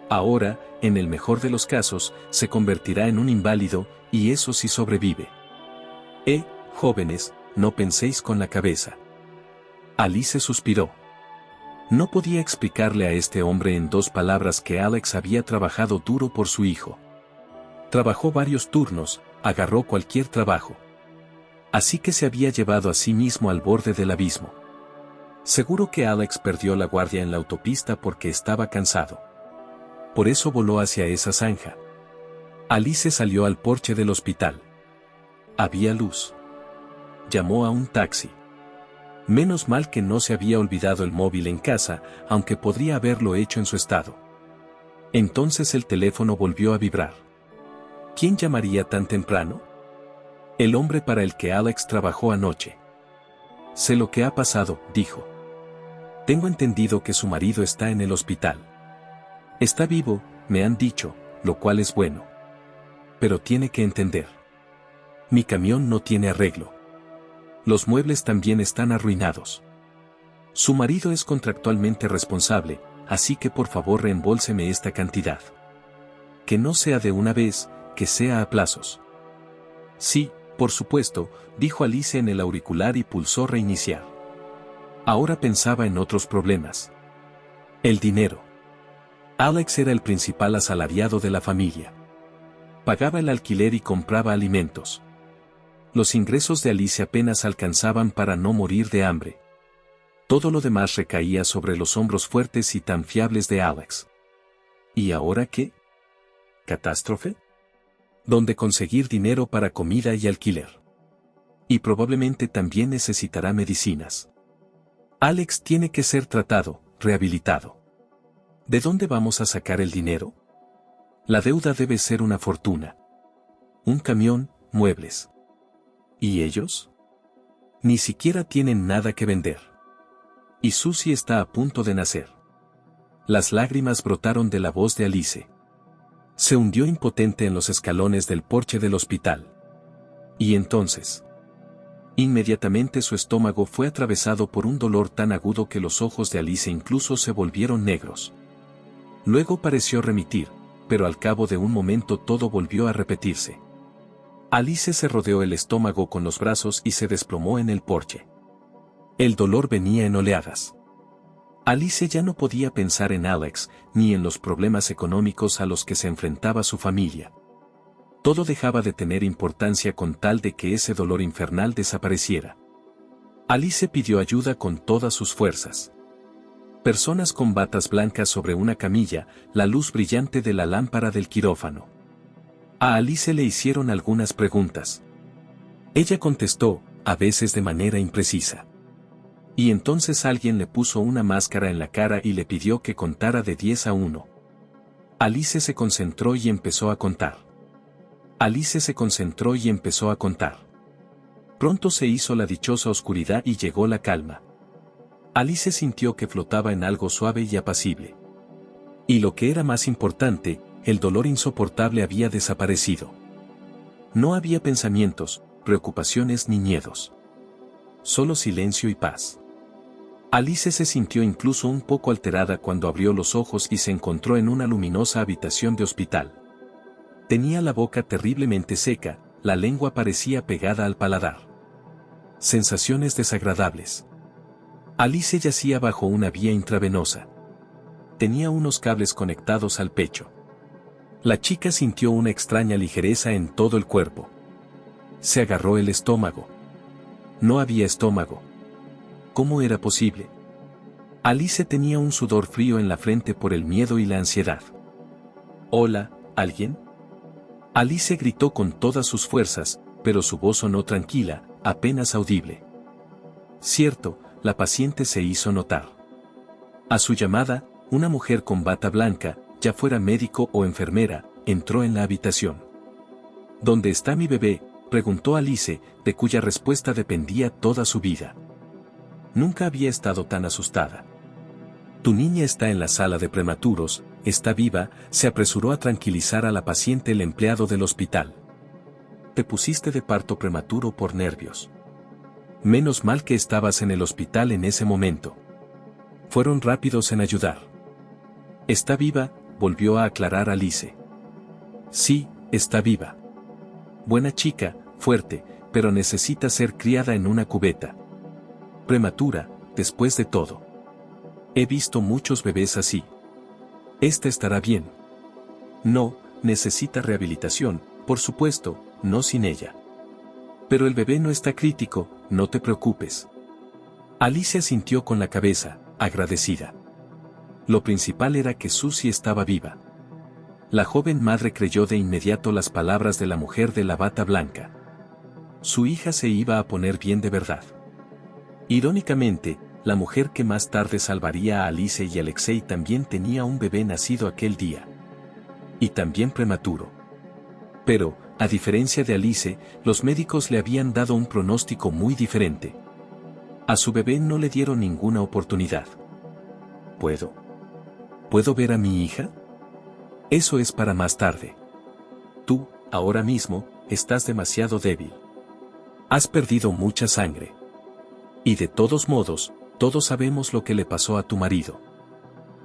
Ahora, en el mejor de los casos, se convertirá en un inválido, y eso sí sobrevive. Jóvenes, no penséis con la cabeza. Alice suspiró. No podía explicarle a este hombre en 2 palabras que Alex había trabajado duro por su hijo. Trabajó varios turnos, agarró cualquier trabajo. Así que se había llevado a sí mismo al borde del abismo. Seguro que Alex perdió la guardia en la autopista porque estaba cansado. Por eso voló hacia esa zanja. Alice salió al porche del hospital. Había luz. Llamó a un taxi. Menos mal que no se había olvidado el móvil en casa, aunque podría haberlo hecho en su estado. Entonces el teléfono volvió a vibrar. ¿Quién llamaría tan temprano? El hombre para el que Alex trabajó anoche. Sé lo que ha pasado, dijo. Tengo entendido que su marido está en el hospital. Está vivo, me han dicho, lo cual es bueno. Pero tiene que entender. Mi camión no tiene arreglo. Los muebles también están arruinados. Su marido es contractualmente responsable, así que por favor reembolseme esta cantidad. Que no sea de una vez, que sea a plazos. Sí, por supuesto, dijo Alice en el auricular y pulsó reiniciar. Ahora pensaba en otros problemas. El dinero. Alex era el principal asalariado de la familia. Pagaba el alquiler y compraba alimentos. Los ingresos de Alice apenas alcanzaban para no morir de hambre. Todo lo demás recaía sobre los hombros fuertes y tan fiables de Alex. ¿Y ahora qué? ¿Catástrofe? ¿Dónde conseguir dinero para comida y alquiler? Y probablemente también necesitará medicinas. Alex tiene que ser tratado, rehabilitado. ¿De dónde vamos a sacar el dinero? La deuda debe ser una fortuna. Un camión, muebles. ¿Y ellos? Ni siquiera tienen nada que vender. Y Susie está a punto de nacer. Las lágrimas brotaron de la voz de Alice. Se hundió impotente en los escalones del porche del hospital. Y entonces, inmediatamente su estómago fue atravesado por un dolor tan agudo que los ojos de Alice incluso se volvieron negros. Luego pareció remitir, pero al cabo de un momento todo volvió a repetirse. Alice se rodeó el estómago con los brazos y se desplomó en el porche. El dolor venía en oleadas. Alice ya no podía pensar en Alex, ni en los problemas económicos a los que se enfrentaba su familia. Todo dejaba de tener importancia con tal de que ese dolor infernal desapareciera. Alice pidió ayuda con todas sus fuerzas. Personas con batas blancas sobre una camilla, la luz brillante de la lámpara del quirófano. A Alice le hicieron algunas preguntas. Ella contestó, a veces de manera imprecisa. Y entonces alguien le puso una máscara en la cara y le pidió que contara de 10 a 1. Alice se concentró y empezó a contar. Alice se concentró y empezó a contar. Pronto se hizo la dichosa oscuridad y llegó la calma. Alice sintió que flotaba en algo suave y apacible. Y lo que era más importante, el dolor insoportable había desaparecido. No había pensamientos, preocupaciones ni miedos. Solo silencio y paz. Alice se sintió incluso un poco alterada cuando abrió los ojos y se encontró en una luminosa habitación de hospital. Tenía la boca terriblemente seca, la lengua parecía pegada al paladar. Sensaciones desagradables. Alice yacía bajo una vía intravenosa. Tenía unos cables conectados al pecho. La chica sintió una extraña ligereza en todo el cuerpo. Se agarró el estómago. No había estómago. ¿Cómo era posible? Alice tenía un sudor frío en la frente por el miedo y la ansiedad. «Hola, ¿alguien?». Alice gritó con todas sus fuerzas, pero su voz sonó tranquila, apenas audible. Cierto, la paciente se hizo notar. A su llamada, una mujer con bata blanca, ya fuera médico o enfermera, entró en la habitación. «¿Dónde está mi bebé?», preguntó Alice, de cuya respuesta dependía toda su vida. Nunca había estado tan asustada. «Tu niña está en la sala de prematuros, está viva», se apresuró a tranquilizar a la paciente el empleado del hospital. «Te pusiste de parto prematuro por nervios. Menos mal que estabas en el hospital en ese momento». Fueron rápidos en ayudar. «Está viva», volvió a aclarar Alice. «Sí, está viva. Buena chica, fuerte, pero necesita ser criada en una cubeta. Prematura, después de todo. He visto muchos bebés así. Esta estará bien». «No, necesita rehabilitación, por supuesto, no sin ella. Pero el bebé no está crítico, no te preocupes». Alicia asintió con la cabeza, agradecida. Lo principal era que Susie estaba viva. La joven madre creyó de inmediato las palabras de la mujer de la bata blanca. Su hija se iba a poner bien de verdad. Irónicamente, la mujer que más tarde salvaría a Alice y Alexei también tenía un bebé nacido aquel día. Y también prematuro. Pero, a diferencia de Alice, los médicos le habían dado un pronóstico muy diferente. A su bebé no le dieron ninguna oportunidad. ¿Puedo ver a mi hija? Eso es para más tarde. Tú, ahora mismo, estás demasiado débil. Has perdido mucha sangre. Y de todos modos, todos sabemos lo que le pasó a tu marido.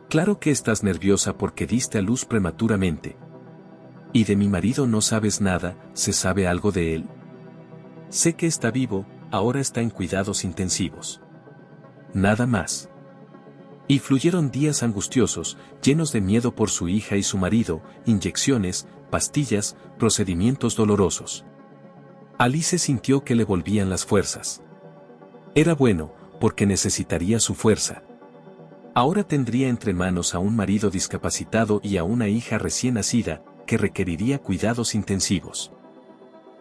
Claro que estás nerviosa porque diste a luz prematuramente. ¿Y de mi marido no sabes nada? ¿Se sabe algo de él? Sé que está vivo, ahora está en cuidados intensivos. Nada más. Y fluyeron días angustiosos, llenos de miedo por su hija y su marido, inyecciones, pastillas, procedimientos dolorosos. Alice sintió que le volvían las fuerzas. Era bueno, porque necesitaría su fuerza. Ahora tendría entre manos a un marido discapacitado y a una hija recién nacida, que requeriría cuidados intensivos.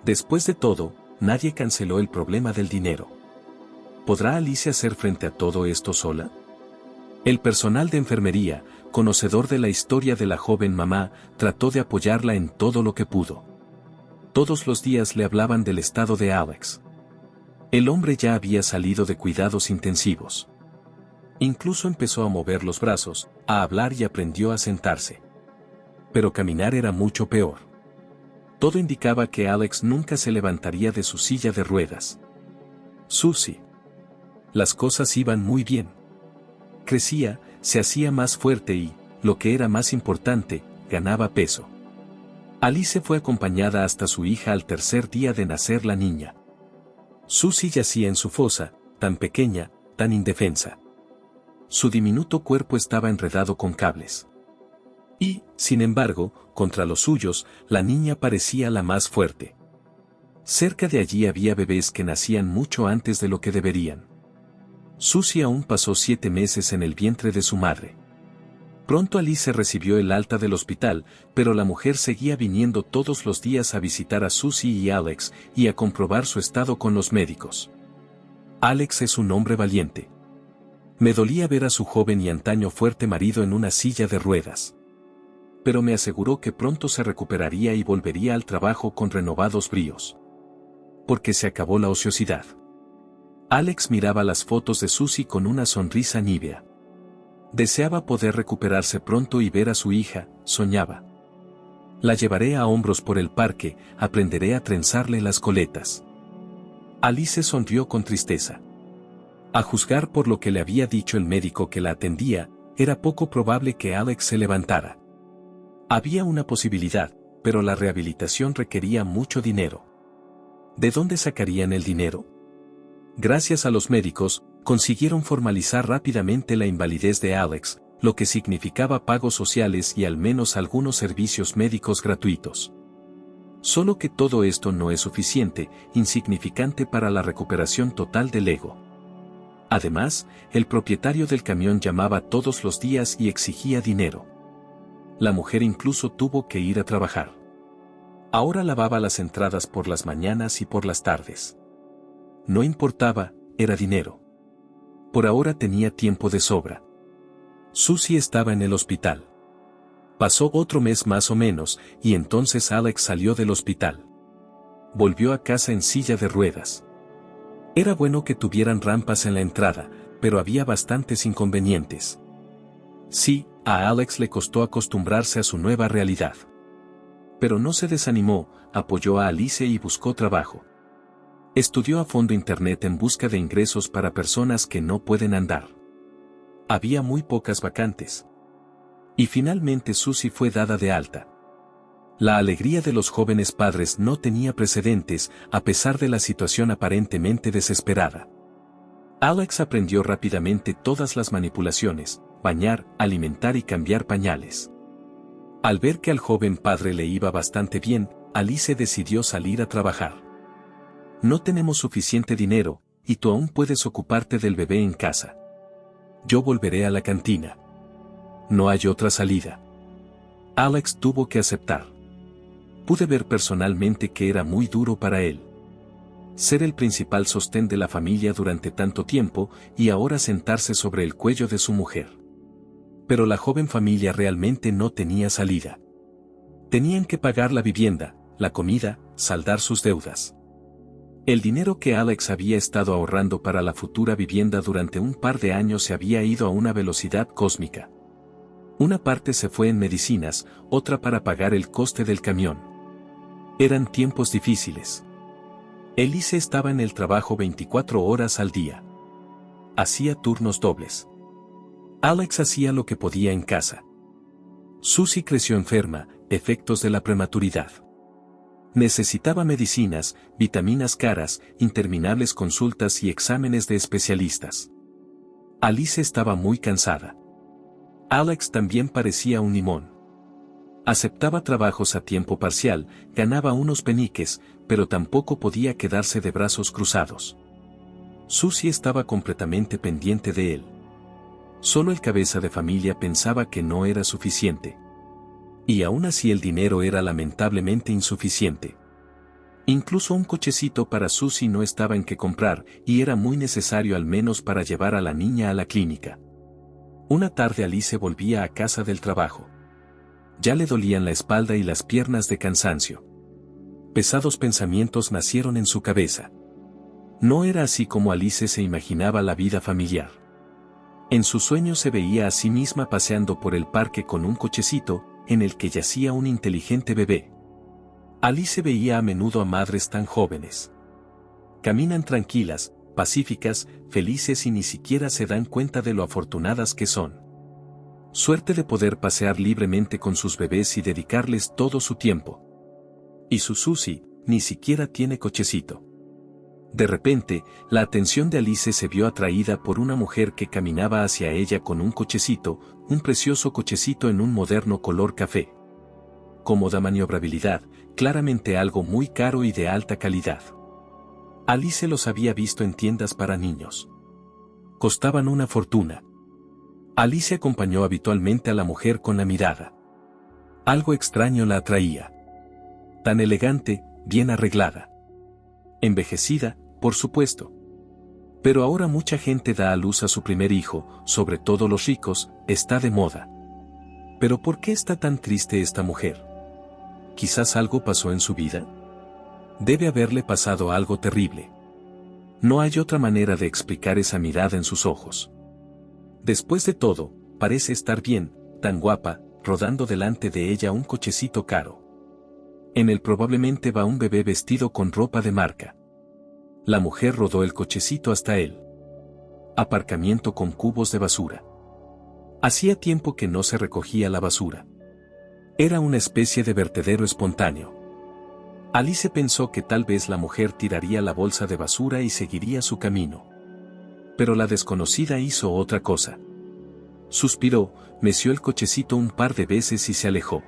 Después de todo, nadie canceló el problema del dinero. ¿Podrá Alice hacer frente a todo esto sola? El personal de enfermería, conocedor de la historia de la joven mamá, trató de apoyarla en todo lo que pudo. Todos los días le hablaban del estado de Alex. El hombre ya había salido de cuidados intensivos. Incluso empezó a mover los brazos, a hablar y aprendió a sentarse. Pero caminar era mucho peor. Todo indicaba que Alex nunca se levantaría de su silla de ruedas. Susie. Las cosas iban muy bien. Crecía, se hacía más fuerte y, lo que era más importante, ganaba peso. Alice fue acompañada hasta su hija al tercer día de nacer la niña. Susie yacía en su fosa, tan pequeña, tan indefensa. Su diminuto cuerpo estaba enredado con cables. Y, sin embargo, contra los suyos, la niña parecía la más fuerte. Cerca de allí había bebés que nacían mucho antes de lo que deberían. Susie aún pasó 7 meses en el vientre de su madre. Pronto Alice recibió el alta del hospital, pero la mujer seguía viniendo todos los días a visitar a Susie y Alex y a comprobar su estado con los médicos. Alex es un hombre valiente. Me dolía ver a su joven y antaño fuerte marido en una silla de ruedas. Pero me aseguró que pronto se recuperaría y volvería al trabajo con renovados bríos. Porque se acabó la ociosidad. Alex miraba las fotos de Susie con una sonrisa nívea. Deseaba poder recuperarse pronto y ver a su hija, soñaba. La llevaré a hombros por el parque, aprenderé a trenzarle las coletas. Alice sonrió con tristeza. A juzgar por lo que le había dicho el médico que la atendía, era poco probable que Alex se levantara. Había una posibilidad, pero la rehabilitación requería mucho dinero. ¿De dónde sacarían el dinero? Gracias a los médicos, consiguieron formalizar rápidamente la invalidez de Alex, lo que significaba pagos sociales y al menos algunos servicios médicos gratuitos. Solo que todo esto no es suficiente, insignificante para la recuperación total del ego. Además, el propietario del camión llamaba todos los días y exigía dinero. La mujer incluso tuvo que ir a trabajar. Ahora lavaba las entradas por las mañanas y por las tardes. No importaba, era dinero. Por ahora tenía tiempo de sobra. Susie estaba en el hospital. Pasó otro mes más o menos, y entonces Alex salió del hospital. Volvió a casa en silla de ruedas. Era bueno que tuvieran rampas en la entrada, pero había bastantes inconvenientes. Sí, a Alex le costó acostumbrarse a su nueva realidad. Pero no se desanimó, apoyó a Alice y buscó trabajo. Estudió a fondo Internet en busca de ingresos para personas que no pueden andar. Había muy pocas vacantes. Y finalmente Susie fue dada de alta. La alegría de los jóvenes padres no tenía precedentes, a pesar de la situación aparentemente desesperada. Alex aprendió rápidamente todas las manipulaciones: bañar, alimentar y cambiar pañales. Al ver que al joven padre le iba bastante bien, Alice decidió salir a trabajar. No tenemos suficiente dinero, y tú aún puedes ocuparte del bebé en casa. Yo volveré a la cantina. No hay otra salida. Alex tuvo que aceptar. Pude ver personalmente que era muy duro para él. Ser el principal sostén de la familia durante tanto tiempo, y ahora sentarse sobre el cuello de su mujer. Pero la joven familia realmente no tenía salida. Tenían que pagar la vivienda, la comida, saldar sus deudas. El dinero que Alex había estado ahorrando para la futura vivienda durante un par de años se había ido a una velocidad cósmica. Una parte se fue en medicinas, otra para pagar el coste del camión. Eran tiempos difíciles. Alice estaba en el trabajo 24 horas al día. Hacía turnos dobles. Alex hacía lo que podía en casa. Susie creció enferma, efectos de la prematuridad. Necesitaba medicinas, vitaminas caras, interminables consultas y exámenes de especialistas. Alice estaba muy cansada. Alex también parecía un limón. Aceptaba trabajos a tiempo parcial, ganaba unos peniques, pero tampoco podía quedarse de brazos cruzados. Susie estaba completamente pendiente de él. Solo el cabeza de familia pensaba que no era suficiente. Y aún así el dinero era lamentablemente insuficiente. Incluso un cochecito para Susie no estaba en qué comprar, y era muy necesario al menos para llevar a la niña a la clínica. Una tarde Alice volvía a casa del trabajo. Ya le dolían la espalda y las piernas de cansancio. Pesados pensamientos nacieron en su cabeza. No era así como Alice se imaginaba la vida familiar. En sus sueños se veía a sí misma paseando por el parque con un cochecito, en el que yacía un inteligente bebé. Alice veía a menudo a madres tan jóvenes. Caminan tranquilas, pacíficas, felices y ni siquiera se dan cuenta de lo afortunadas que son. Suerte de poder pasear libremente con sus bebés y dedicarles todo su tiempo. Y su Susie, ni siquiera tiene cochecito. De repente, la atención de Alice se vio atraída por una mujer que caminaba hacia ella con un cochecito, un precioso cochecito en un moderno color café. Cómoda maniobrabilidad, claramente algo muy caro y de alta calidad. Alice los había visto en tiendas para niños. Costaban una fortuna. Alice acompañó habitualmente a la mujer con la mirada. Algo extraño la atraía. Tan elegante, bien arreglada. Envejecida, por supuesto. Pero ahora mucha gente da a luz a su primer hijo, sobre todo los ricos, está de moda. ¿Pero por qué está tan triste esta mujer? ¿Quizás algo pasó en su vida? Debe haberle pasado algo terrible. No hay otra manera de explicar esa mirada en sus ojos. Después de todo, parece estar bien, tan guapa, rodando delante de ella un cochecito caro. En él probablemente va un bebé vestido con ropa de marca. La mujer rodó el cochecito hasta él. Aparcamiento con cubos de basura. Hacía tiempo que no se recogía la basura. Era una especie de vertedero espontáneo. Alice pensó que tal vez la mujer tiraría la bolsa de basura y seguiría su camino. Pero la desconocida hizo otra cosa. Suspiró, meció el cochecito un par de veces y se alejó.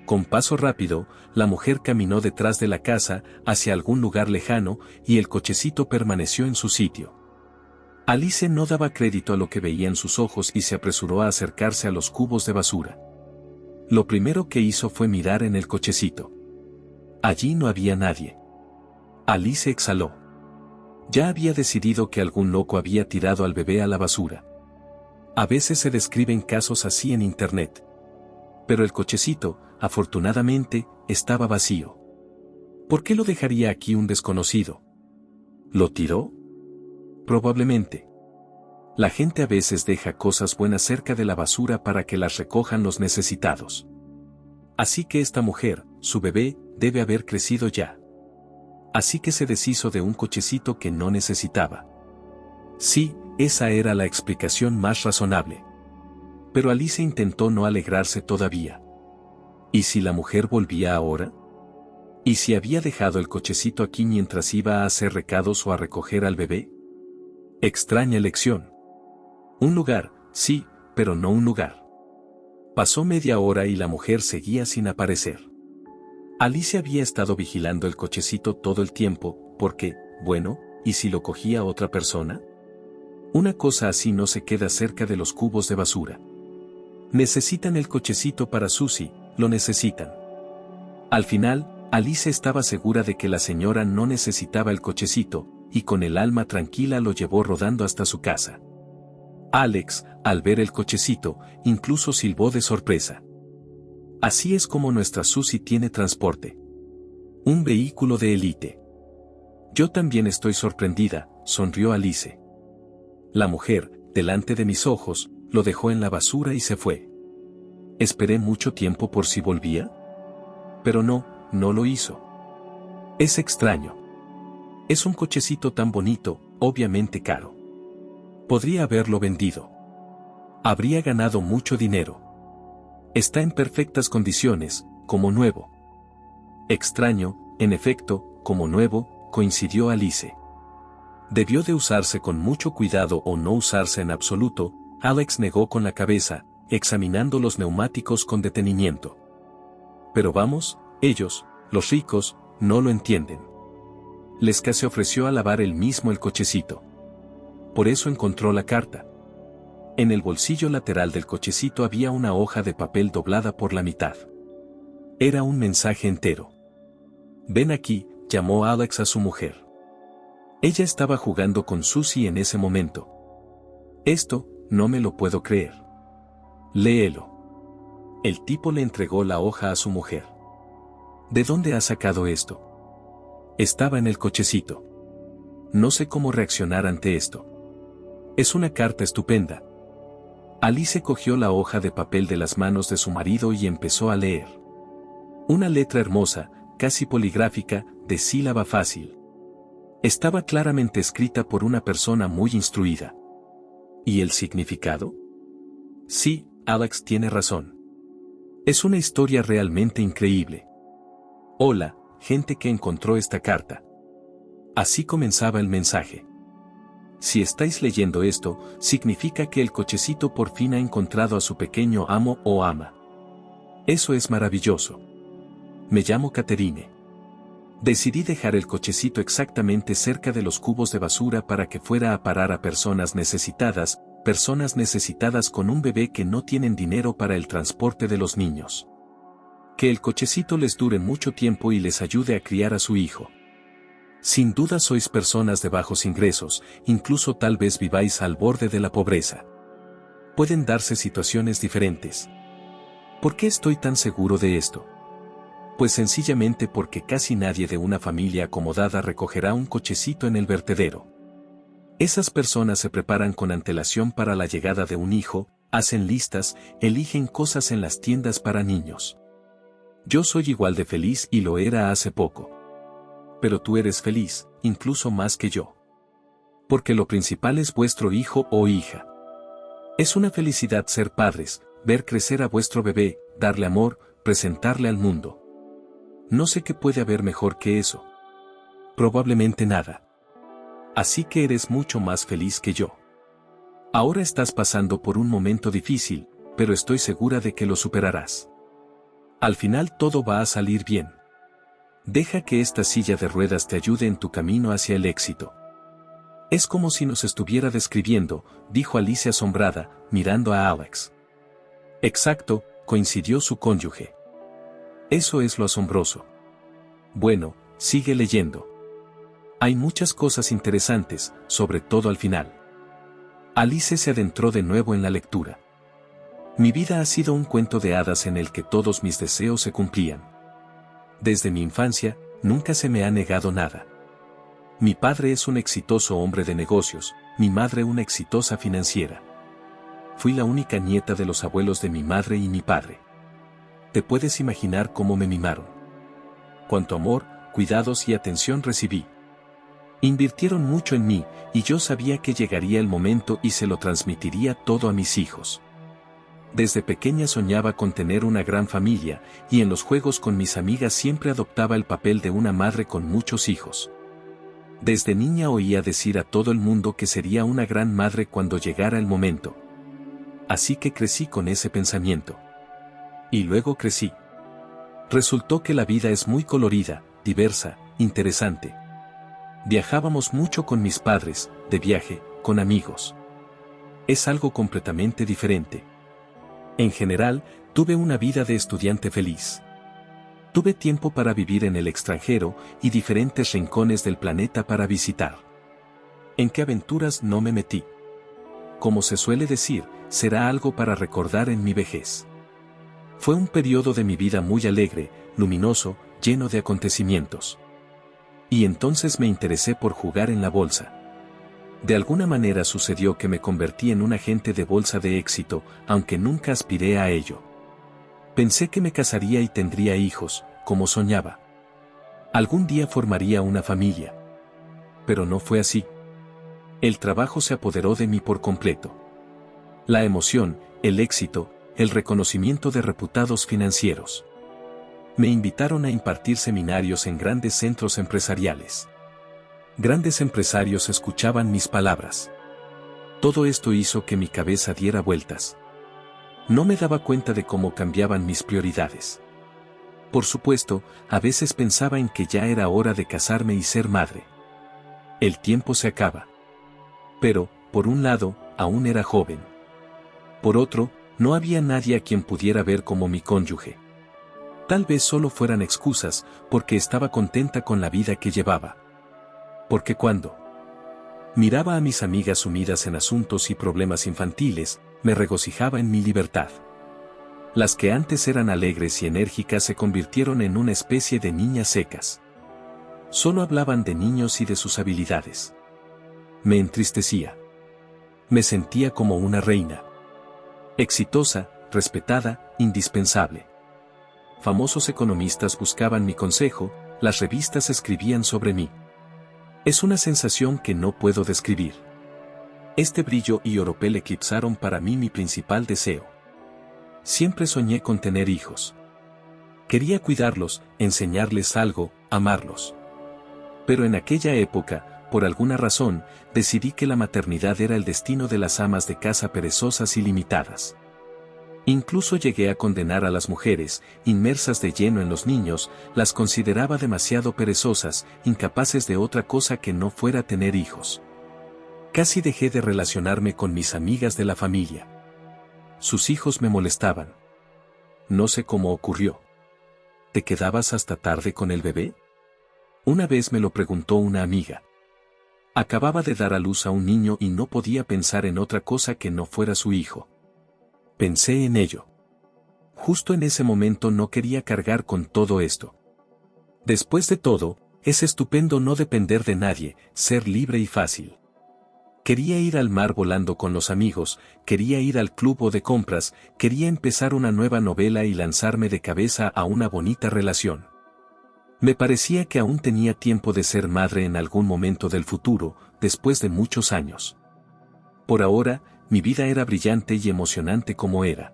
Con paso rápido, la mujer caminó detrás de la casa, hacia algún lugar lejano, y el cochecito permaneció en su sitio. Alice no daba crédito a lo que veía en sus ojos y se apresuró a acercarse a los cubos de basura. Lo primero que hizo fue mirar en el cochecito. Allí no había nadie. Alice exhaló. Ya había decidido que algún loco había tirado al bebé a la basura. A veces se describen casos así en internet. Pero el cochecito, afortunadamente, estaba vacío. ¿Por qué lo dejaría aquí un desconocido? ¿Lo tiró? Probablemente. La gente a veces deja cosas buenas cerca de la basura para que las recojan los necesitados. Así que esta mujer, su bebé, debe haber crecido ya. Así que se deshizo de un cochecito que no necesitaba. Sí, esa era la explicación más razonable. Pero Alice intentó no alegrarse todavía. ¿Y si la mujer volvía ahora? ¿Y si había dejado el cochecito aquí mientras iba a hacer recados o a recoger al bebé? Extraña elección. Un lugar, sí, pero no un lugar. Pasó media hora y la mujer seguía sin aparecer. Alice había estado vigilando el cochecito todo el tiempo, porque, bueno, ¿y si lo cogía otra persona? Una cosa así no se queda cerca de los cubos de basura. Necesitan el cochecito para Susie, lo necesitan. Al final, Alice estaba segura de que la señora no necesitaba el cochecito, y con el alma tranquila lo llevó rodando hasta su casa. Alex, al ver el cochecito, incluso silbó de sorpresa. Así es como nuestra Susie tiene transporte. Un vehículo de élite. Yo también estoy sorprendida, sonrió Alice. La mujer, delante de mis ojos, lo dejó en la basura y se fue. Esperé mucho tiempo por si volvía. Pero no lo hizo. Es extraño. Es un cochecito tan bonito, obviamente caro. Podría haberlo vendido. Habría ganado mucho dinero. Está en perfectas condiciones, como nuevo. Extraño, en efecto, como nuevo, coincidió Alice. Debió de usarse con mucho cuidado o no usarse en absoluto. Alex negó con la cabeza, examinando los neumáticos con detenimiento. Pero vamos, ellos, los ricos, no lo entienden. Leska se ofreció a lavar él mismo el cochecito. Por eso encontró la carta. En el bolsillo lateral del cochecito había una hoja de papel doblada por la mitad. Era un mensaje entero. Ven aquí, llamó Alex a su mujer. Ella estaba jugando con Susie en ese momento. Esto, no me lo puedo creer. Léelo. El tipo le entregó la hoja a su mujer. ¿De dónde has sacado esto? Estaba en el cochecito. No sé cómo reaccionar ante esto. Es una carta estupenda. Alice cogió la hoja de papel de las manos de su marido y empezó a leer. Una letra hermosa, casi poligráfica, de sílaba fácil. Estaba claramente escrita por una persona muy instruida. ¿Y el significado? Sí, Alex tiene razón. Es una historia realmente increíble. Hola, gente que encontró esta carta. Así comenzaba el mensaje. Si estáis leyendo esto, significa que el cochecito por fin ha encontrado a su pequeño amo o ama. Eso es maravilloso. Me llamo Catherine. Decidí dejar el cochecito exactamente cerca de los cubos de basura para que fuera a parar a personas necesitadas con un bebé que no tienen dinero para el transporte de los niños. Que el cochecito les dure mucho tiempo y les ayude a criar a su hijo. Sin duda sois personas de bajos ingresos, incluso tal vez viváis al borde de la pobreza. Pueden darse situaciones diferentes. ¿Por qué estoy tan seguro de esto? Pues sencillamente porque casi nadie de una familia acomodada recogerá un cochecito en el vertedero. Esas personas se preparan con antelación para la llegada de un hijo, hacen listas, eligen cosas en las tiendas para niños. Yo soy igual de feliz y lo era hace poco. Pero tú eres feliz, incluso más que yo. Porque lo principal es vuestro hijo o hija. Es una felicidad ser padres, ver crecer a vuestro bebé, darle amor, presentarle al mundo. No sé qué puede haber mejor que eso. Probablemente nada. Así que eres mucho más feliz que yo. Ahora estás pasando por un momento difícil, pero estoy segura de que lo superarás. Al final todo va a salir bien. Deja que esta silla de ruedas te ayude en tu camino hacia el éxito. Es como si nos estuviera describiendo, dijo Alicia asombrada, mirando a Alex. Exacto, coincidió su cónyuge. Eso es lo asombroso. Bueno, sigue leyendo. Hay muchas cosas interesantes, sobre todo al final. Alice se adentró de nuevo en la lectura. Mi vida ha sido un cuento de hadas en el que todos mis deseos se cumplían. Desde mi infancia, nunca se me ha negado nada. Mi padre es un exitoso hombre de negocios, mi madre una exitosa financiera. Fui la única nieta de los abuelos de mi madre y mi padre. Te puedes imaginar cómo me mimaron. Cuánto amor, cuidados y atención recibí. Invirtieron mucho en mí, y yo sabía que llegaría el momento y se lo transmitiría todo a mis hijos. Desde pequeña soñaba con tener una gran familia, y en los juegos con mis amigas siempre adoptaba el papel de una madre con muchos hijos. Desde niña oía decir a todo el mundo que sería una gran madre cuando llegara el momento. Así que crecí con ese pensamiento. Y luego crecí. Resultó que la vida es muy colorida, diversa, interesante. Viajábamos mucho con mis padres, de viaje, con amigos. Es algo completamente diferente. En general, tuve una vida de estudiante feliz. Tuve tiempo para vivir en el extranjero y diferentes rincones del planeta para visitar. ¿En qué aventuras no me metí? Como se suele decir, será algo para recordar en mi vejez. Fue un periodo de mi vida muy alegre, luminoso, lleno de acontecimientos. Y entonces me interesé por jugar en la bolsa. De alguna manera sucedió que me convertí en un agente de bolsa de éxito, aunque nunca aspiré a ello. Pensé que me casaría y tendría hijos, como soñaba. Algún día formaría una familia. Pero no fue así. El trabajo se apoderó de mí por completo. La emoción, el éxito, el reconocimiento de reputados financieros. Me invitaron a impartir seminarios en grandes centros empresariales. Grandes empresarios escuchaban mis palabras. Todo esto hizo que mi cabeza diera vueltas. No me daba cuenta de cómo cambiaban mis prioridades. Por supuesto, a veces pensaba en que ya era hora de casarme y ser madre. El tiempo se acaba. Pero, por un lado, aún era joven. Por otro, no había nadie a quien pudiera ver como mi cónyuge. Tal vez solo fueran excusas, porque estaba contenta con la vida que llevaba. Porque cuando miraba a mis amigas sumidas en asuntos y problemas infantiles, me regocijaba en mi libertad. Las que antes eran alegres y enérgicas se convirtieron en una especie de niñas secas. Solo hablaban de niños y de sus habilidades. Me entristecía. Me sentía como una reina. Exitosa, respetada, indispensable. Famosos economistas buscaban mi consejo, las revistas escribían sobre mí. Es una sensación que no puedo describir. Este brillo y oropel eclipsaron para mí mi principal deseo. Siempre soñé con tener hijos. Quería cuidarlos, enseñarles algo, amarlos. Pero en aquella época, por alguna razón, decidí que la maternidad era el destino de las amas de casa perezosas y limitadas. Incluso llegué a condenar a las mujeres, inmersas de lleno en los niños, las consideraba demasiado perezosas, incapaces de otra cosa que no fuera tener hijos. Casi dejé de relacionarme con mis amigas de la familia. Sus hijos me molestaban. No sé cómo ocurrió. ¿Te quedabas hasta tarde con el bebé? Una vez me lo preguntó una amiga. Acababa de dar a luz a un niño y no podía pensar en otra cosa que no fuera su hijo. Pensé en ello. Justo en ese momento no quería cargar con todo esto. Después de todo, es estupendo no depender de nadie, ser libre y fácil. Quería ir al mar volando con los amigos, quería ir al club o de compras, quería empezar una nueva novela y lanzarme de cabeza a una bonita relación. Me parecía que aún tenía tiempo de ser madre en algún momento del futuro, después de muchos años. Por ahora, mi vida era brillante y emocionante como era.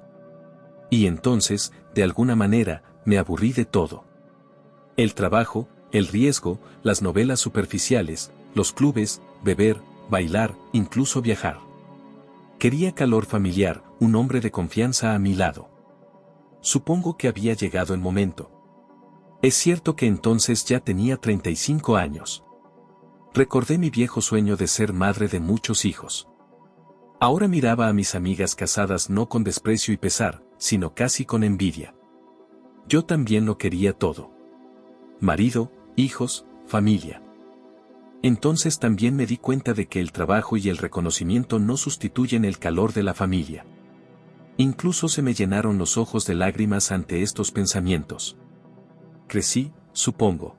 Y entonces, de alguna manera, me aburrí de todo. El trabajo, el riesgo, las novelas superficiales, los clubes, beber, bailar, incluso viajar. Quería calor familiar, un hombre de confianza a mi lado. Supongo que había llegado el momento. Es cierto que entonces ya tenía 35 años. Recordé mi viejo sueño de ser madre de muchos hijos. Ahora miraba a mis amigas casadas no con desprecio y pesar, sino casi con envidia. Yo también lo quería todo. Marido, hijos, familia. Entonces también me di cuenta de que el trabajo y el reconocimiento no sustituyen el calor de la familia. Incluso se me llenaron los ojos de lágrimas ante estos pensamientos. Crecí, supongo.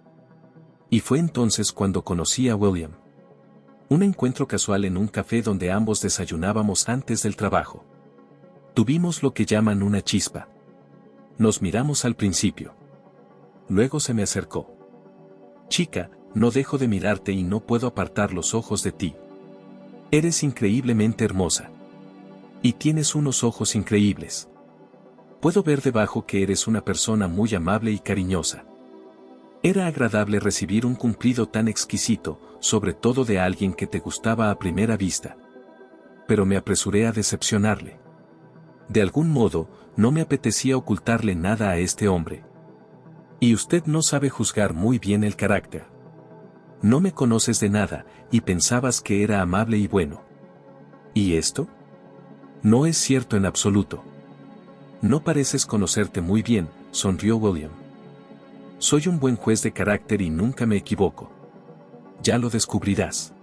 Y fue entonces cuando conocí a William. Un encuentro casual en un café donde ambos desayunábamos antes del trabajo. Tuvimos lo que llaman una chispa. Nos miramos al principio. Luego se me acercó. Chica, no dejo de mirarte y no puedo apartar los ojos de ti. Eres increíblemente hermosa. Y tienes unos ojos increíbles. Puedo ver debajo que eres una persona muy amable y cariñosa. Era agradable recibir un cumplido tan exquisito, sobre todo de alguien que te gustaba a primera vista. Pero me apresuré a decepcionarle. De algún modo, no me apetecía ocultarle nada a este hombre. Y usted no sabe juzgar muy bien el carácter. No me conoces de nada, y pensabas que era amable y bueno. ¿Y esto? No es cierto en absoluto. No pareces conocerte muy bien, sonrió William. Soy un buen juez de carácter y nunca me equivoco. Ya lo descubrirás.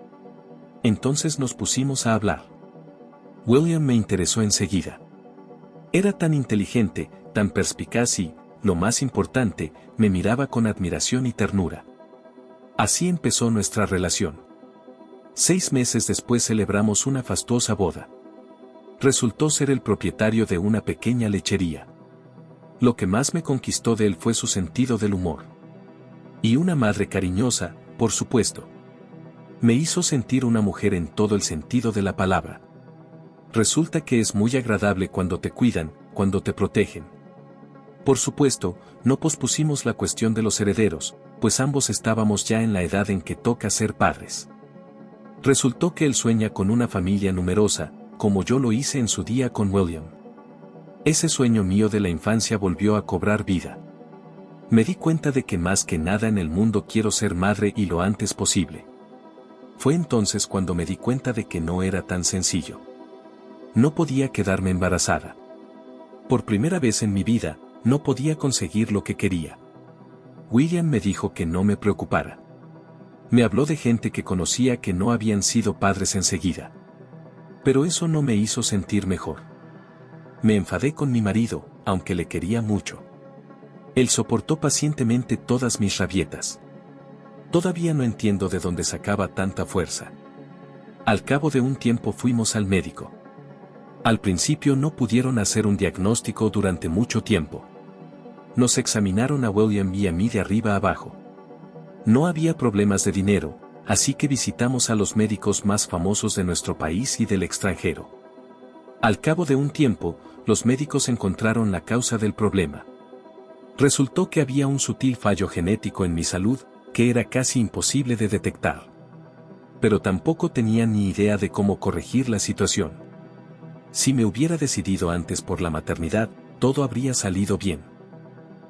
Entonces nos pusimos a hablar. William me interesó enseguida. Era tan inteligente, tan perspicaz y, lo más importante, me miraba con admiración y ternura. Así empezó nuestra relación. 6 meses después celebramos una fastuosa boda. Resultó ser el propietario de una pequeña lechería. Lo que más me conquistó de él fue su sentido del humor. Y una madre cariñosa, por supuesto. Me hizo sentir una mujer en todo el sentido de la palabra. Resulta que es muy agradable cuando te cuidan, cuando te protegen. Por supuesto, no pospusimos la cuestión de los herederos, pues ambos estábamos ya en la edad en que toca ser padres. Resultó que él sueña con una familia numerosa, como yo lo hice en su día con William. Ese sueño mío de la infancia volvió a cobrar vida. Me di cuenta de que más que nada en el mundo quiero ser madre y lo antes posible. Fue entonces cuando me di cuenta de que no era tan sencillo. No podía quedarme embarazada. Por primera vez en mi vida, no podía conseguir lo que quería. William me dijo que no me preocupara. Me habló de gente que conocía que no habían sido padres enseguida. Pero eso no me hizo sentir mejor. Me enfadé con mi marido, aunque le quería mucho. Él soportó pacientemente todas mis rabietas. Todavía no entiendo de dónde sacaba tanta fuerza. Al cabo de un tiempo fuimos al médico. Al principio no pudieron hacer un diagnóstico durante mucho tiempo. Nos examinaron a William y a mí de arriba abajo. No había problemas de dinero, así que visitamos a los médicos más famosos de nuestro país y del extranjero. Al cabo de un tiempo, los médicos encontraron la causa del problema. Resultó que había un sutil fallo genético en mi salud, que era casi imposible de detectar. Pero tampoco tenía ni idea de cómo corregir la situación. Si me hubiera decidido antes por la maternidad, todo habría salido bien.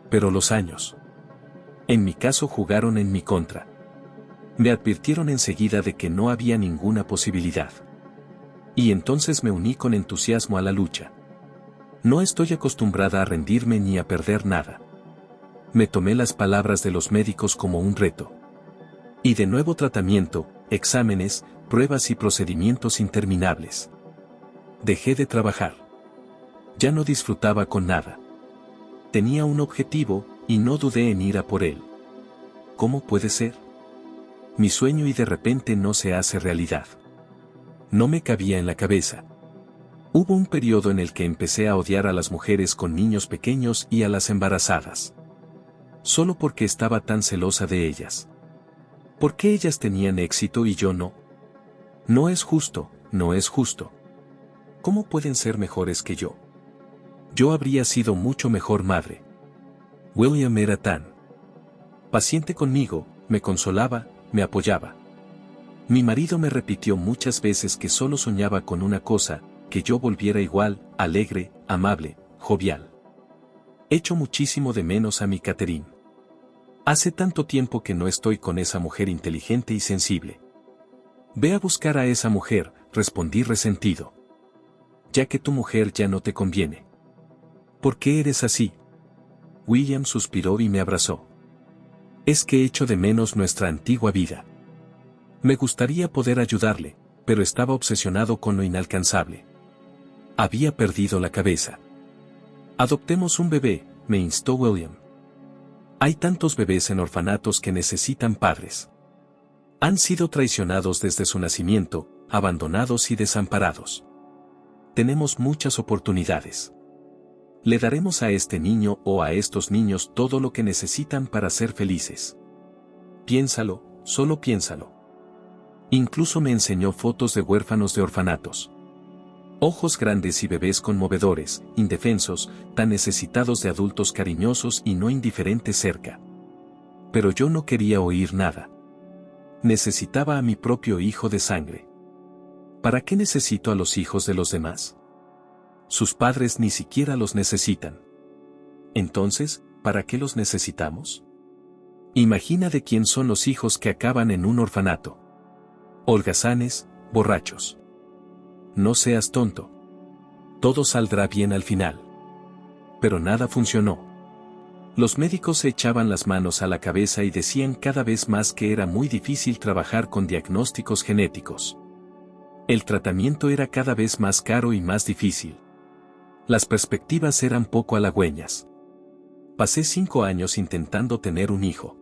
Pero los años, en mi caso, jugaron en mi contra. Me advirtieron enseguida de que no había ninguna posibilidad. Y entonces me uní con entusiasmo a la lucha. No estoy acostumbrada a rendirme ni a perder nada. Me tomé las palabras de los médicos como un reto. Y de nuevo tratamiento, exámenes, pruebas y procedimientos interminables. Dejé de trabajar. Ya no disfrutaba con nada. Tenía un objetivo, y no dudé en ir a por él. ¿Cómo puede ser? Mi sueño y de repente no se hace realidad. No me cabía en la cabeza. Hubo un periodo en el que empecé a odiar a las mujeres con niños pequeños y a las embarazadas. Solo porque estaba tan celosa de ellas. ¿Por qué ellas tenían éxito y yo no? No es justo, no es justo. ¿Cómo pueden ser mejores que yo? Yo habría sido mucho mejor madre. William era tan paciente conmigo, me consolaba, me apoyaba. Mi marido me repitió muchas veces que solo soñaba con una cosa, que yo volviera igual, alegre, amable, jovial. Echo muchísimo de menos a mi Catherine. Hace tanto tiempo que no estoy con esa mujer inteligente y sensible. Ve a buscar a esa mujer, respondí resentido. Ya que tu mujer ya no te conviene. ¿Por qué eres así? William suspiró y me abrazó. Es que echo de menos nuestra antigua vida. Me gustaría poder ayudarle, pero estaba obsesionado con lo inalcanzable. Había perdido la cabeza. Adoptemos un bebé, me instó William. Hay tantos bebés en orfanatos que necesitan padres. Han sido traicionados desde su nacimiento, abandonados y desamparados. Tenemos muchas oportunidades. Le daremos a este niño o a estos niños todo lo que necesitan para ser felices. Piénsalo, solo piénsalo. Incluso me enseñó fotos de huérfanos de orfanatos. Ojos grandes y bebés conmovedores, indefensos, tan necesitados de adultos cariñosos y no indiferentes cerca. Pero yo no quería oír nada. Necesitaba a mi propio hijo de sangre. ¿Para qué necesito a los hijos de los demás? Sus padres ni siquiera los necesitan. Entonces, ¿para qué los necesitamos? Imagina de quién son los hijos que acaban en un orfanato. Holgazanes, borrachos. No seas tonto. Todo saldrá bien al final. Pero nada funcionó. Los médicos se echaban las manos a la cabeza y decían cada vez más que era muy difícil trabajar con diagnósticos genéticos. El tratamiento era cada vez más caro y más difícil. Las perspectivas eran poco halagüeñas. Pasé 5 años intentando tener un hijo.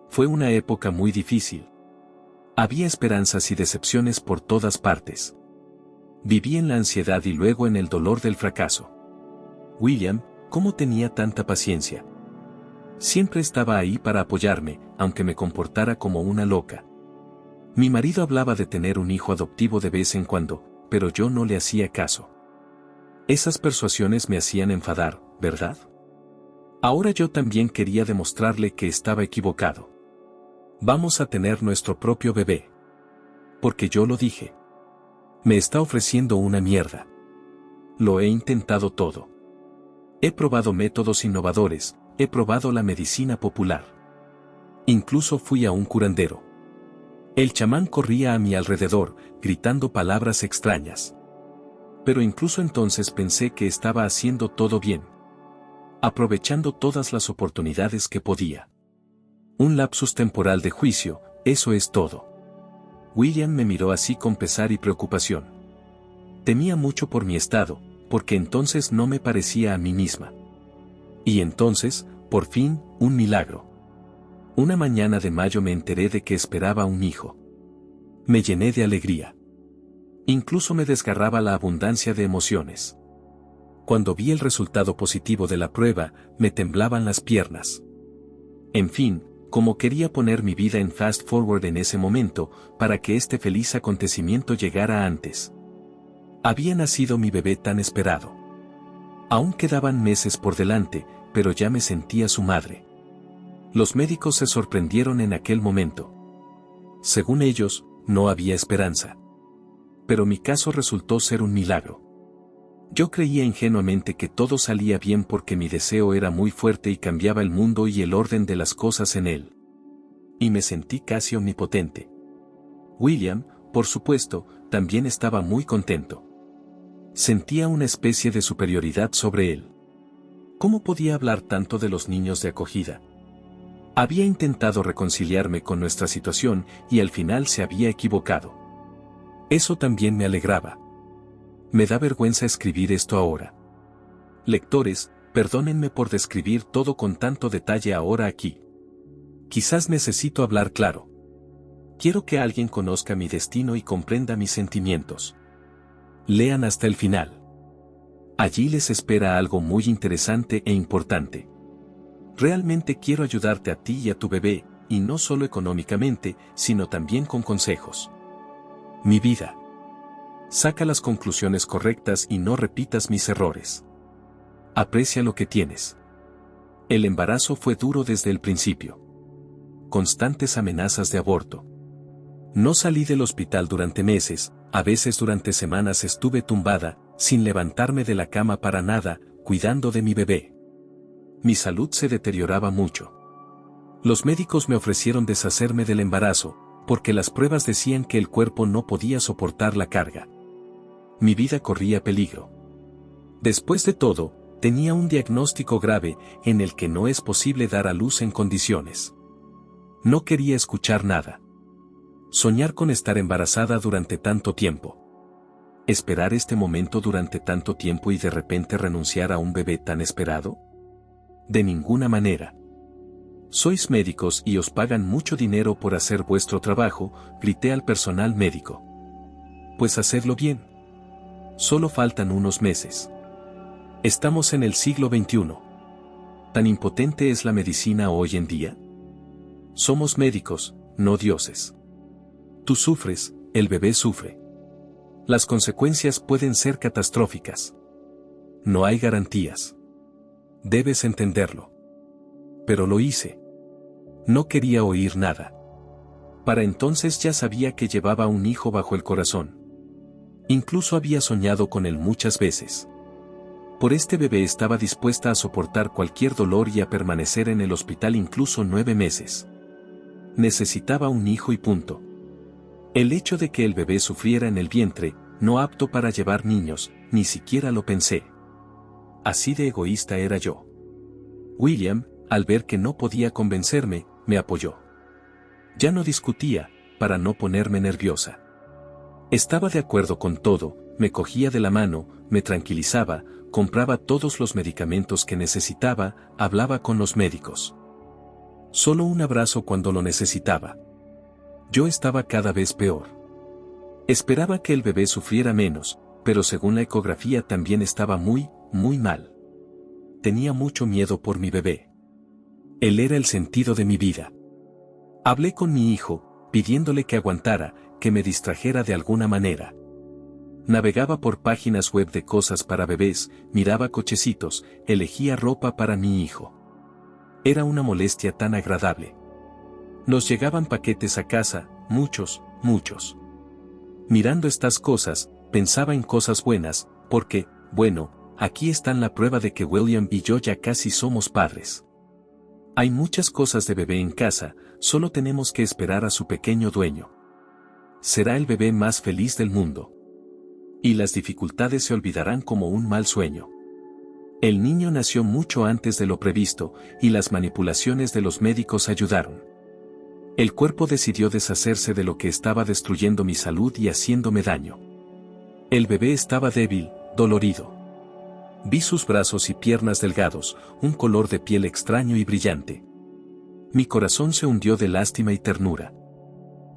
Fue una época muy difícil. Había esperanzas y decepciones por todas partes. Viví en la ansiedad y luego en el dolor del fracaso. William, ¿cómo tenía tanta paciencia? Siempre estaba ahí para apoyarme, aunque me comportara como una loca. Mi marido hablaba de tener un hijo adoptivo de vez en cuando, pero yo no le hacía caso. Esas persuasiones me hacían enfadar, ¿verdad? Ahora yo también quería demostrarle que estaba equivocado. Vamos a tener nuestro propio bebé. Porque yo lo dije. Me está ofreciendo una mierda. Lo he intentado todo. He probado métodos innovadores, he probado la medicina popular. Incluso fui a un curandero. El chamán corría a mi alrededor, gritando palabras extrañas. Pero incluso entonces pensé que estaba haciendo todo bien. Aprovechando todas las oportunidades que podía. Un lapsus temporal de juicio, eso es todo. William me miró así con pesar y preocupación. Temía mucho por mi estado, porque entonces no me parecía a mí misma. Y entonces, por fin, un milagro. Una mañana de mayo me enteré de que esperaba un hijo. Me llené de alegría. Incluso me desgarraba la abundancia de emociones. Cuando vi el resultado positivo de la prueba, me temblaban las piernas. En fin, como quería poner mi vida en fast forward en ese momento, para que este feliz acontecimiento llegara antes. Había nacido mi bebé tan esperado. Aún quedaban meses por delante, pero ya me sentía su madre. Los médicos se sorprendieron en aquel momento. Según ellos, no había esperanza. Pero mi caso resultó ser un milagro. Yo creía ingenuamente que todo salía bien porque mi deseo era muy fuerte y cambiaba el mundo y el orden de las cosas en él. Y me sentí casi omnipotente. William, por supuesto, también estaba muy contento. Sentía una especie de superioridad sobre él. ¿Cómo podía hablar tanto de los niños de acogida? Había intentado reconciliarme con nuestra situación y al final se había equivocado. Eso también me alegraba. Me da vergüenza escribir esto ahora. Lectores, perdónenme por describir todo con tanto detalle ahora aquí. Quizás necesito hablar claro. Quiero que alguien conozca mi destino y comprenda mis sentimientos. Lean hasta el final. Allí les espera algo muy interesante e importante. Realmente quiero ayudarte a ti y a tu bebé, y no solo económicamente, sino también con consejos. Mi vida. Saca las conclusiones correctas y no repitas mis errores. Aprecia lo que tienes. El embarazo fue duro desde el principio. Constantes amenazas de aborto. No salí del hospital durante meses, a veces durante semanas estuve tumbada, sin levantarme de la cama para nada, cuidando de mi bebé. Mi salud se deterioraba mucho. Los médicos me ofrecieron deshacerme del embarazo, porque las pruebas decían que el cuerpo no podía soportar la carga. Mi vida corría peligro. Después de todo, tenía un diagnóstico grave, en el que no es posible dar a luz en condiciones. No quería escuchar nada. Soñar con estar embarazada durante tanto tiempo. ¿Esperar este momento durante tanto tiempo y de repente renunciar a un bebé tan esperado? De ninguna manera. Sois médicos y os pagan mucho dinero por hacer vuestro trabajo, grité al personal médico. Pues hacedlo bien. Solo faltan unos meses. Estamos en el siglo XXI. ¿Tan impotente es la medicina hoy en día? Somos médicos, no dioses. Tú sufres, el bebé sufre. Las consecuencias pueden ser catastróficas. No hay garantías. Debes entenderlo. Pero lo hice. No quería oír nada. Para entonces ya sabía que llevaba un hijo bajo el corazón. Incluso había soñado con él muchas veces. Por este bebé estaba dispuesta a soportar cualquier dolor y a permanecer en el hospital incluso 9 meses. Necesitaba un hijo y punto. El hecho de que el bebé sufriera en el vientre, no apto para llevar niños, ni siquiera lo pensé. Así de egoísta era yo. William, al ver que no podía convencerme, me apoyó. Ya no discutía, para no ponerme nerviosa. Estaba de acuerdo con todo, me cogía de la mano, me tranquilizaba, compraba todos los medicamentos que necesitaba, hablaba con los médicos. Solo un abrazo cuando lo necesitaba. Yo estaba cada vez peor. Esperaba que el bebé sufriera menos, pero según la ecografía también estaba muy mal. Tenía mucho miedo por mi bebé. Él era el sentido de mi vida. Hablé con mi hijo, pidiéndole que aguantara, que me distrajera de alguna manera. Navegaba por páginas web de cosas para bebés, miraba cochecitos, elegía ropa para mi hijo. Era una molestia tan agradable. Nos llegaban paquetes a casa, muchos. Mirando estas cosas, pensaba en cosas buenas, porque, bueno, aquí están la prueba de que William y yo ya casi somos padres. Hay muchas cosas de bebé en casa, solo tenemos que esperar a su pequeño dueño. Será el bebé más feliz del mundo. Y las dificultades se olvidarán como un mal sueño. El niño nació mucho antes de lo previsto, y las manipulaciones de los médicos ayudaron. El cuerpo decidió deshacerse de lo que estaba destruyendo mi salud y haciéndome daño. El bebé estaba débil, dolorido. Vi sus brazos y piernas delgados, un color de piel extraño y brillante. Mi corazón se hundió de lástima y ternura.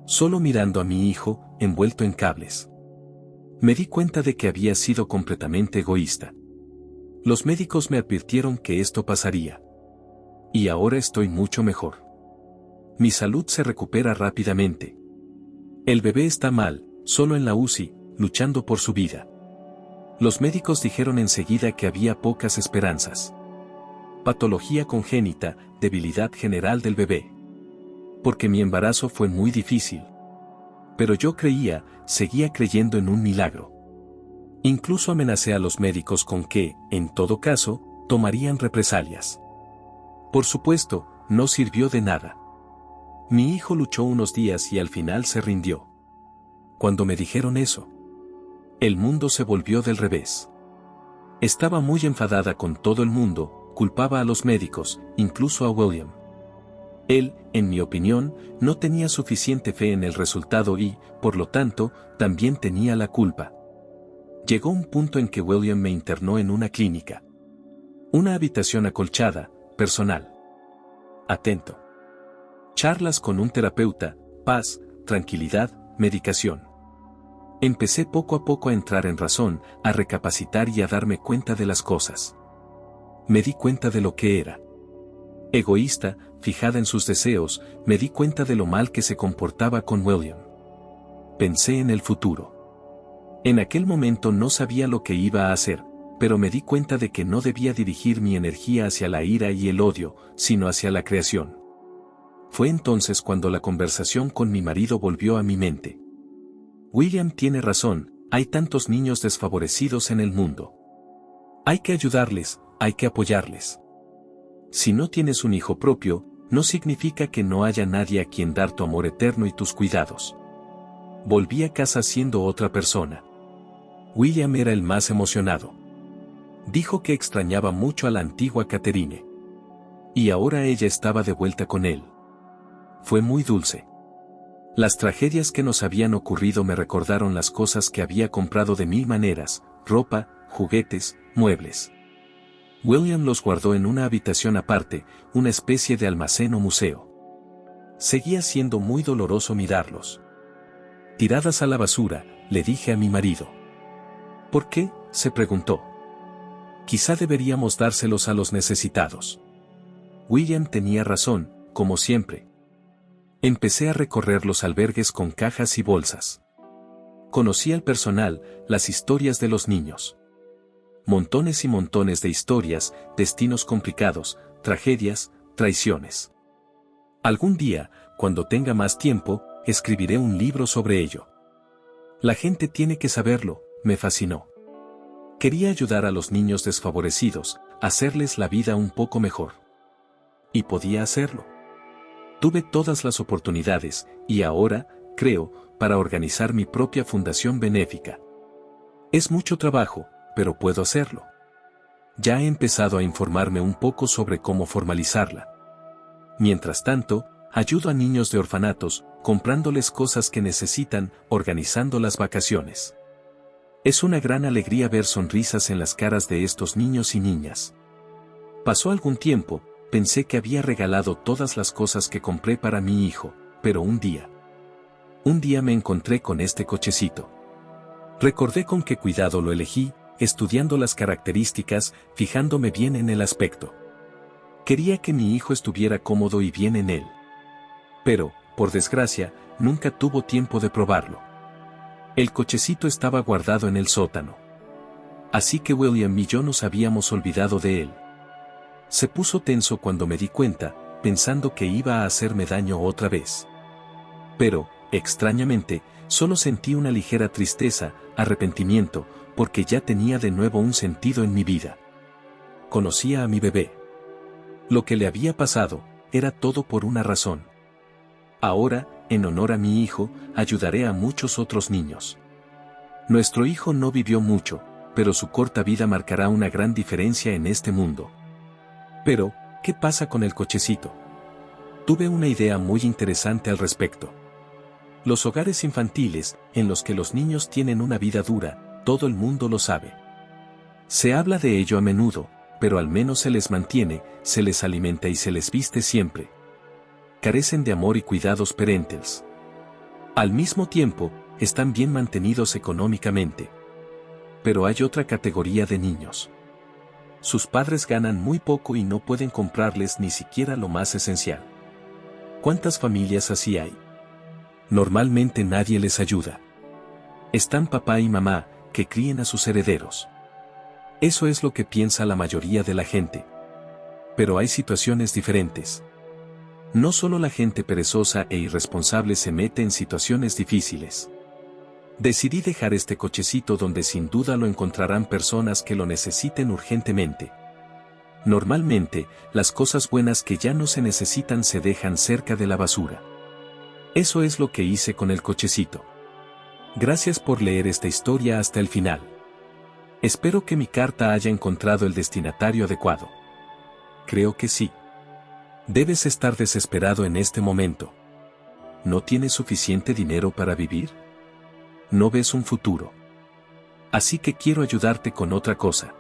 Solo mirando a mi hijo, envuelto en cables. Me di cuenta de que había sido completamente egoísta. Los médicos me advirtieron que esto pasaría. Y ahora estoy mucho mejor. Mi salud se recupera rápidamente. El bebé está mal, solo en la UCI, luchando por su vida. Los médicos dijeron enseguida que había pocas esperanzas. patología congénita, debilidad general del bebé. Porque mi embarazo fue muy difícil. Pero yo seguía creyendo en un milagro. Incluso amenacé a los médicos con que, en todo caso, tomarían represalias. Por supuesto, no sirvió de nada. Mi hijo luchó unos días y al final se rindió. Cuando me dijeron eso, el mundo se volvió del revés. Estaba muy enfadada con todo el mundo, culpaba a los médicos, incluso a William. Él, en mi opinión, no tenía suficiente fe en el resultado y, por lo tanto, también tenía la culpa. Llegó un punto en que William me internó en una clínica. Una habitación acolchada, personal. Atento. Charlas con un terapeuta, paz, tranquilidad, medicación. Empecé poco a poco a entrar en razón, a recapacitar y a darme cuenta de las cosas. Me di cuenta de lo que era. Egoísta, fijada en sus deseos, me di cuenta de lo mal que se comportaba con William. Pensé en el futuro. En aquel momento no sabía lo que iba a hacer, pero me di cuenta de que no debía dirigir mi energía hacia la ira y el odio, sino hacia la creación. Fue entonces cuando la conversación con mi marido volvió a mi mente. William tiene razón, hay tantos niños desfavorecidos en el mundo. Hay que ayudarles, hay que apoyarles. Si no tienes un hijo propio, no significa que no haya nadie a quien dar tu amor eterno y tus cuidados. Volví a casa siendo otra persona. William era el más emocionado. Dijo que extrañaba mucho a la antigua Catherine. Y ahora ella estaba de vuelta con él. Fue muy dulce. Las tragedias que nos habían ocurrido me recordaron las cosas que había comprado de mil maneras, ropa, juguetes, muebles. William los guardó en una habitación aparte, una especie de almacén o museo. Seguía siendo muy doloroso mirarlos. Tiradas a la basura, le dije a mi marido. ¿Por qué?, se preguntó. Quizá deberíamos dárselos a los necesitados. William tenía razón, como siempre. Empecé a recorrer los albergues con cajas y bolsas. Conocí al personal, las historias de los niños. Montones y montones de historias, destinos complicados, tragedias, traiciones. Algún día, cuando tenga más tiempo, escribiré un libro sobre ello. La gente tiene que saberlo, me fascinó. Quería ayudar a los niños desfavorecidos, hacerles la vida un poco mejor. Y podía hacerlo. Tuve todas las oportunidades, y ahora, creo, para organizar mi propia fundación benéfica. Es mucho trabajo, pero puedo hacerlo. Ya he empezado a informarme un poco sobre cómo formalizarla. Mientras tanto, ayudo a niños de orfanatos, comprándoles cosas que necesitan, organizando las vacaciones. Es una gran alegría ver sonrisas en las caras de estos niños y niñas. Pasó algún tiempo, pensé que había regalado todas las cosas que compré para mi hijo, pero un día me encontré con este cochecito. Recordé con qué cuidado lo elegí, estudiando las características, fijándome bien en el aspecto. Quería que mi hijo estuviera cómodo y bien en él. Pero, por desgracia, nunca tuvo tiempo de probarlo. El cochecito estaba guardado en el sótano. Así que William y yo nos habíamos olvidado de él. Se puso tenso cuando me di cuenta, pensando que iba a hacerme daño otra vez. Pero, extrañamente, solo sentí una ligera tristeza, arrepentimiento, porque ya tenía de nuevo un sentido en mi vida. Conocía a mi bebé. Lo que le había pasado, era todo por una razón. Ahora, en honor a mi hijo, ayudaré a muchos otros niños. Nuestro hijo no vivió mucho, pero su corta vida marcará una gran diferencia en este mundo. Pero, ¿qué pasa con el cochecito? Tuve una idea muy interesante al respecto. Los hogares infantiles, en los que los niños tienen una vida dura, todo el mundo lo sabe. Se habla de ello a menudo, pero al menos se les mantiene, se les alimenta y se les viste siempre. Carecen de amor y cuidados parentales. Al mismo tiempo, están bien mantenidos económicamente. Pero hay otra categoría de niños. Sus padres ganan muy poco y no pueden comprarles ni siquiera lo más esencial. ¿Cuántas familias así hay? Normalmente nadie les ayuda. Están papá y mamá, que críen a sus herederos. Eso es lo que piensa la mayoría de la gente. Pero hay situaciones diferentes. No solo la gente perezosa e irresponsable se mete en situaciones difíciles. Decidí dejar este cochecito donde sin duda lo encontrarán personas que lo necesiten urgentemente. Normalmente, las cosas buenas que ya no se necesitan se dejan cerca de la basura. Eso es lo que hice con el cochecito. Gracias por leer esta historia hasta el final. Espero que mi carta haya encontrado el destinatario adecuado. Creo que sí. Debes estar desesperado en este momento. ¿No tienes suficiente dinero para vivir? No ves un futuro. Así que quiero ayudarte con otra cosa.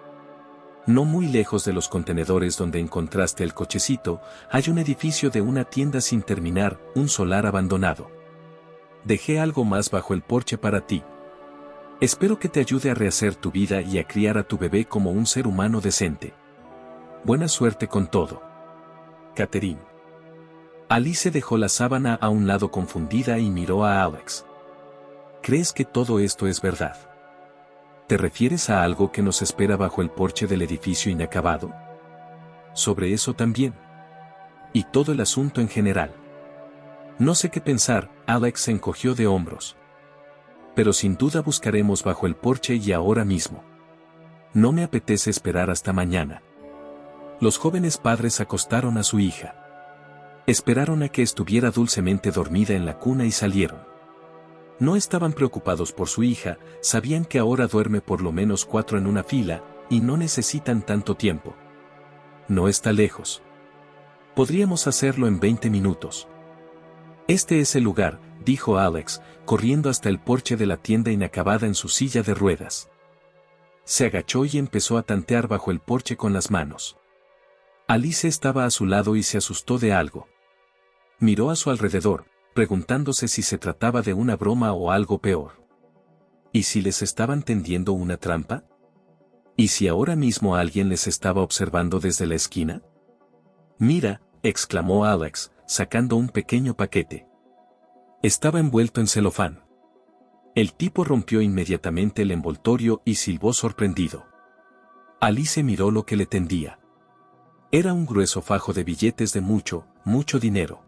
No muy lejos de los contenedores donde encontraste el cochecito, hay un edificio de una tienda sin terminar, un solar abandonado. Dejé algo más bajo el porche para ti. Espero que te ayude a rehacer tu vida y a criar a tu bebé como un ser humano decente. Buena suerte con todo. Catherine. Alice dejó la sábana a un lado confundida y miró a Alex. ¿Crees que todo esto es verdad? ¿Te refieres a algo que nos espera bajo el porche del edificio inacabado? Sobre eso también. Y todo el asunto en general. No sé qué pensar, Alex se encogió de hombros. Pero sin duda buscaremos bajo el porche y ahora mismo. No me apetece esperar hasta mañana. Los jóvenes padres acostaron a su hija. Esperaron a que estuviera dulcemente dormida en la cuna y salieron. No estaban preocupados por su hija, sabían que ahora duerme por lo menos 4 en una fila, y no necesitan tanto tiempo. No está lejos. Podríamos hacerlo en 20 minutos. Este es el lugar, dijo Alex, corriendo hasta el porche de la tienda inacabada en su silla de ruedas. Se agachó y empezó a tantear bajo el porche con las manos. Alice estaba a su lado y se asustó de algo. Miró a su alrededor, preguntándose si se trataba de una broma o algo peor. ¿Y si les estaban tendiendo una trampa? ¿Y si ahora mismo alguien les estaba observando desde la esquina? Mira, exclamó Alex, sacando un pequeño paquete. Estaba envuelto en celofán. El tipo rompió inmediatamente el envoltorio y silbó sorprendido. Alice miró lo que le tendía. Era un grueso fajo de billetes de mucho, mucho dinero.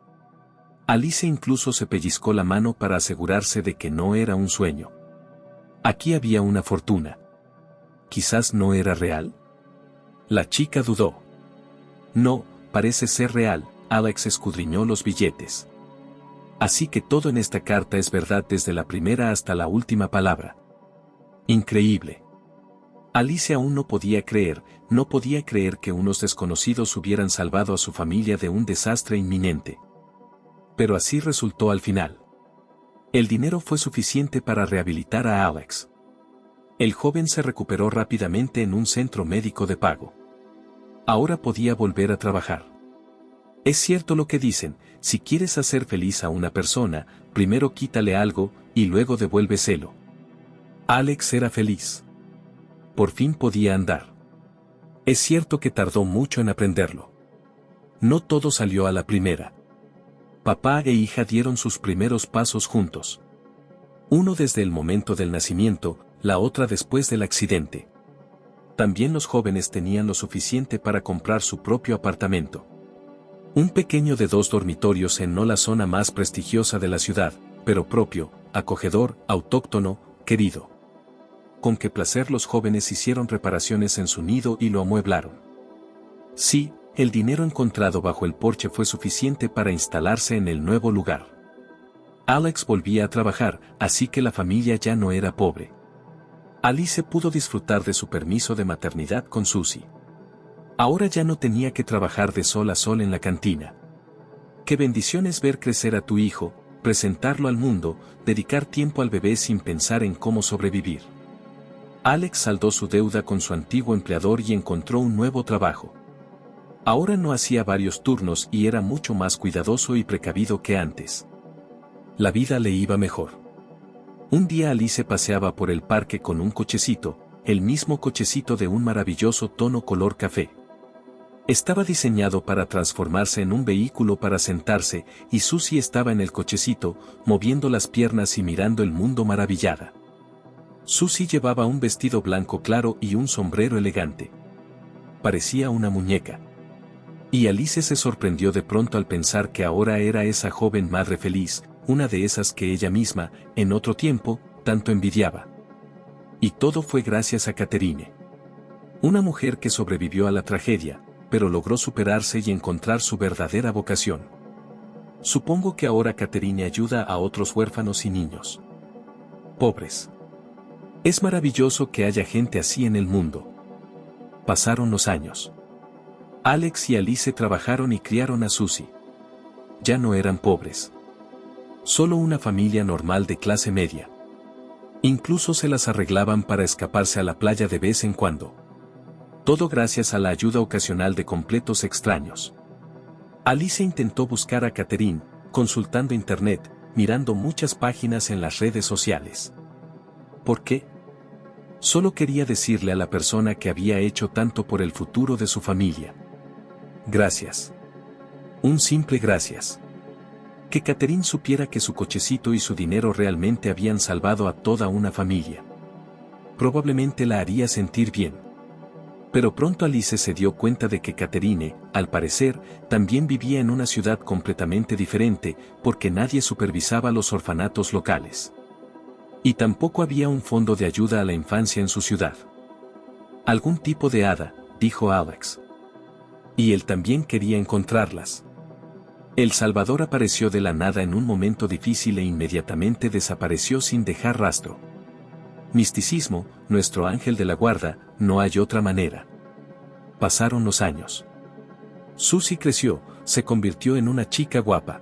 Alice incluso se pellizcó la mano para asegurarse de que no era un sueño. Aquí había una fortuna. ¿Quizás no era real? La chica dudó. No, parece ser real, Alex escudriñó los billetes. Así que todo en esta carta es verdad desde la primera hasta la última palabra. Increíble. Alice aún no podía creer que unos desconocidos hubieran salvado a su familia de un desastre inminente. Pero así resultó al final. El dinero fue suficiente para rehabilitar a Alex. El joven se recuperó rápidamente en un centro médico de pago. Ahora podía volver a trabajar. Es cierto lo que dicen, si quieres hacer feliz a una persona, primero quítale algo, y luego devuélveselo. Alex era feliz. Por fin podía andar. Es cierto que tardó mucho en aprenderlo. No todo salió a la primera. Papá e hija dieron sus primeros pasos juntos. Uno desde el momento del nacimiento, la otra después del accidente. También los jóvenes tenían lo suficiente para comprar su propio apartamento. Un pequeño de 2 dormitorios en no la zona más prestigiosa de la ciudad, pero propio, acogedor, autóctono, querido. Con qué placer los jóvenes hicieron reparaciones en su nido y lo amueblaron. Sí, el dinero encontrado bajo el porche fue suficiente para instalarse en el nuevo lugar. Alex volvía a trabajar, así que la familia ya no era pobre. Alice pudo disfrutar de su permiso de maternidad con Susie. Ahora ya no tenía que trabajar de sol a sol en la cantina. Qué bendición es ver crecer a tu hijo, presentarlo al mundo, dedicar tiempo al bebé sin pensar en cómo sobrevivir. Alex saldó su deuda con su antiguo empleador y encontró un nuevo trabajo. Ahora no hacía varios turnos y era mucho más cuidadoso y precavido que antes. La vida le iba mejor. Un día Alice paseaba por el parque con un cochecito, el mismo cochecito de un maravilloso tono color café. Estaba diseñado para transformarse en un vehículo para sentarse, y Susie estaba en el cochecito, moviendo las piernas y mirando el mundo maravillada. Susie llevaba un vestido blanco claro y un sombrero elegante. Parecía una muñeca. Y Alice se sorprendió de pronto al pensar que ahora era esa joven madre feliz, una de esas que ella misma, en otro tiempo, tanto envidiaba. Y todo fue gracias a Catherine. Una mujer que sobrevivió a la tragedia, pero logró superarse y encontrar su verdadera vocación. Supongo que ahora Catherine ayuda a otros huérfanos y niños pobres. Es maravilloso que haya gente así en el mundo. Pasaron los años. Alex y Alice trabajaron y criaron a Susie. Ya no eran pobres. Solo una familia normal de clase media. Incluso se las arreglaban para escaparse a la playa de vez en cuando. Todo gracias a la ayuda ocasional de completos extraños. Alice intentó buscar a Catherine, consultando internet, mirando muchas páginas en las redes sociales. ¿Por qué? Solo quería decirle a la persona que había hecho tanto por el futuro de su familia. Gracias. Un simple gracias. Que Catherine supiera que su cochecito y su dinero realmente habían salvado a toda una familia. Probablemente la haría sentir bien. Pero pronto Alice se dio cuenta de que Catherine, al parecer, también vivía en una ciudad completamente diferente, porque nadie supervisaba los orfanatos locales. Y tampoco había un fondo de ayuda a la infancia en su ciudad. Algún tipo de hada, dijo Alex. Y él también quería encontrarlas. El Salvador apareció de la nada en un momento difícil e inmediatamente desapareció sin dejar rastro. Misticismo, nuestro ángel de la guarda, no hay otra manera. Pasaron los años. Susie creció, se convirtió en una chica guapa.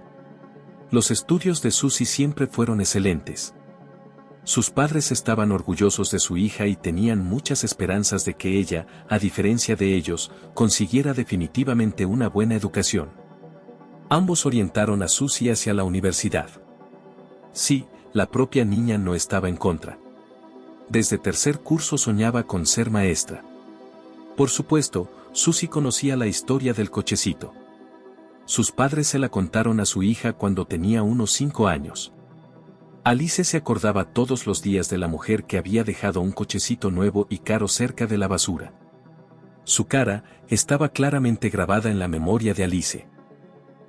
Los estudios de Susie siempre fueron excelentes. Sus padres estaban orgullosos de su hija y tenían muchas esperanzas de que ella, a diferencia de ellos, consiguiera definitivamente una buena educación. Ambos orientaron a Susie hacia la universidad. Sí, la propia niña no estaba en contra. Desde tercer curso soñaba con ser maestra. Por supuesto, Susie conocía la historia del cochecito. Sus padres se la contaron a su hija cuando tenía unos 5 años. Alice se acordaba todos los días de la mujer que había dejado un cochecito nuevo y caro cerca de la basura. Su cara estaba claramente grabada en la memoria de Alice.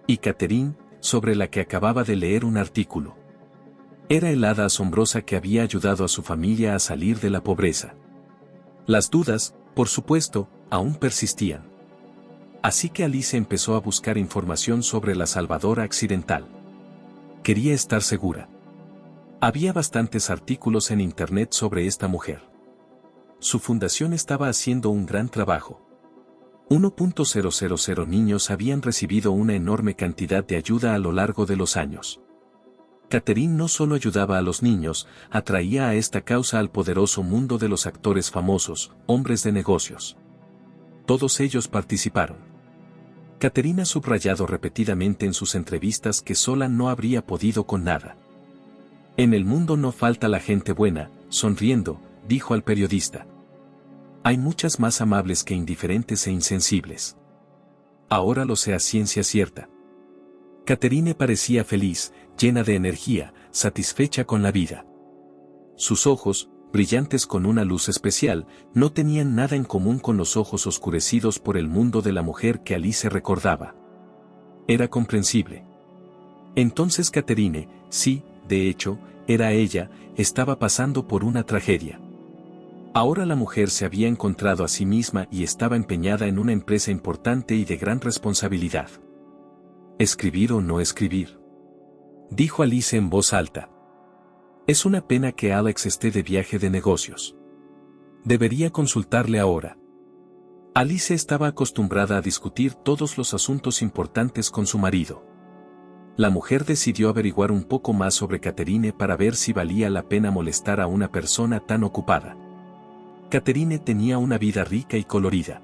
Y Catherine, sobre la que acababa de leer un artículo. Era el hada asombrosa que había ayudado a su familia a salir de la pobreza. Las dudas, por supuesto, aún persistían. Así que Alice empezó a buscar información sobre la salvadora accidental. Quería estar segura. Había bastantes artículos en internet sobre esta mujer. Su fundación estaba haciendo un gran trabajo. 1.000 niños habían recibido una enorme cantidad de ayuda a lo largo de los años. Catherine no solo ayudaba a los niños, atraía a esta causa al poderoso mundo de los actores famosos, hombres de negocios. Todos ellos participaron. Catherine ha subrayado repetidamente en sus entrevistas que sola no habría podido con nada. En el mundo no falta la gente buena, sonriendo, dijo al periodista. Hay muchas más amables que indiferentes e insensibles. Ahora lo sé a ciencia cierta. Catherine parecía feliz, llena de energía, satisfecha con la vida. Sus ojos, brillantes con una luz especial, no tenían nada en común con los ojos oscurecidos por el mundo de la mujer que Alice recordaba. Era comprensible. Entonces Catherine, sí, de hecho, era ella, estaba pasando por una tragedia. Ahora la mujer se había encontrado a sí misma y estaba empeñada en una empresa importante y de gran responsabilidad. ¿Escribir o no escribir?, dijo Alice en voz alta. Es una pena que Alex esté de viaje de negocios. Debería consultarle ahora. Alice estaba acostumbrada a discutir todos los asuntos importantes con su marido. La mujer decidió averiguar un poco más sobre Catherine para ver si valía la pena molestar a una persona tan ocupada. Catherine tenía una vida rica y colorida.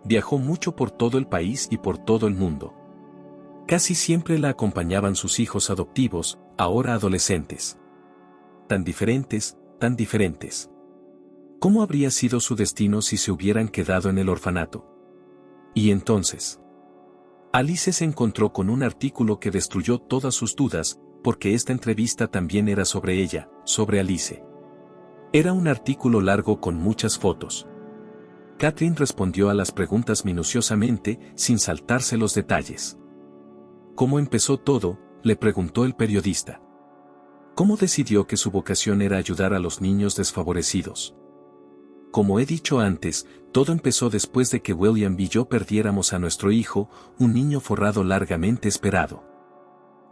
Viajó mucho por todo el país y por todo el mundo. Casi siempre la acompañaban sus hijos adoptivos, ahora adolescentes. Tan diferentes, tan diferentes. ¿Cómo habría sido su destino si se hubieran quedado en el orfanato? Y entonces, Alice se encontró con un artículo que destruyó todas sus dudas, porque esta entrevista también era sobre ella, sobre Alice. Era un artículo largo con muchas fotos. Catherine respondió a las preguntas minuciosamente, sin saltarse los detalles. ¿Cómo empezó todo?, le preguntó el periodista. ¿Cómo decidió que su vocación era ayudar a los niños desfavorecidos? Como he dicho antes, todo empezó después de que William y yo perdiéramos a nuestro hijo, un niño forrado largamente esperado.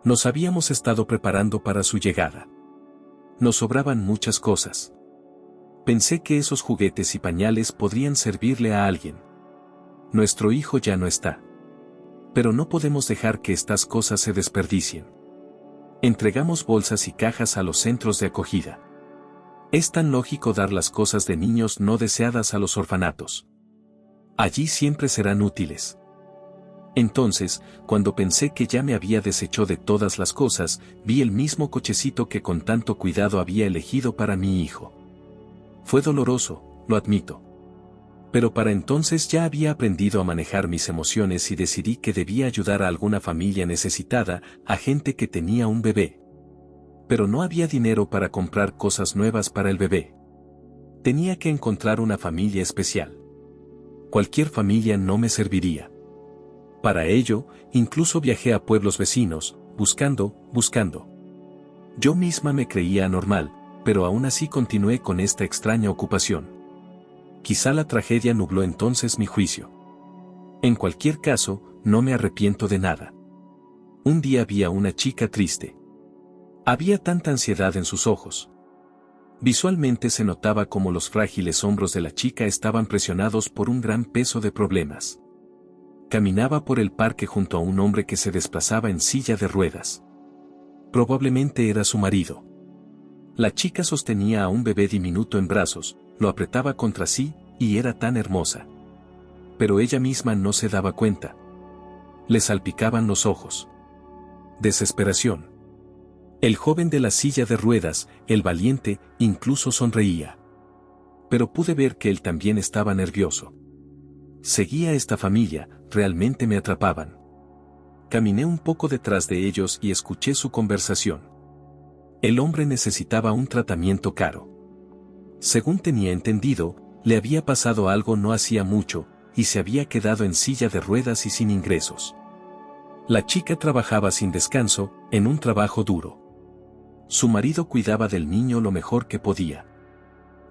Nos habíamos estado preparando para su llegada. Nos sobraban muchas cosas. Pensé que esos juguetes y pañales podrían servirle a alguien. Nuestro hijo ya no está. Pero no podemos dejar que estas cosas se desperdicien. Entregamos bolsas y cajas a los centros de acogida. Es tan lógico dar las cosas de niños no deseadas a los orfanatos. Allí siempre serán útiles. Entonces, cuando pensé que ya me había deshecho de todas las cosas, vi el mismo cochecito que con tanto cuidado había elegido para mi hijo. Fue doloroso, lo admito. Pero para entonces ya había aprendido a manejar mis emociones y decidí que debía ayudar a alguna familia necesitada, a gente que tenía un bebé. Pero no había dinero para comprar cosas nuevas para el bebé. Tenía que encontrar una familia especial. Cualquier familia no me serviría. Para ello, incluso viajé a pueblos vecinos, buscando. Yo misma me creía anormal, pero aún así continué con esta extraña ocupación. Quizá la tragedia nubló entonces mi juicio. En cualquier caso, no me arrepiento de nada. Un día vi a una chica triste. Había tanta ansiedad en sus ojos. Visualmente se notaba como los frágiles hombros de la chica estaban presionados por un gran peso de problemas. Caminaba por el parque junto a un hombre que se desplazaba en silla de ruedas. Probablemente era su marido. La chica sostenía a un bebé diminuto en brazos, lo apretaba contra sí, y era tan hermosa. Pero ella misma no se daba cuenta. Le salpicaban los ojos. Desesperación. El joven de la silla de ruedas, el valiente, incluso sonreía. Pero pude ver que él también estaba nervioso. Seguía a esta familia, realmente me atrapaban. Caminé un poco detrás de ellos y escuché su conversación. El hombre necesitaba un tratamiento caro. Según tenía entendido, le había pasado algo no hacía mucho, y se había quedado en silla de ruedas y sin ingresos. La chica trabajaba sin descanso, en un trabajo duro. Su marido cuidaba del niño lo mejor que podía.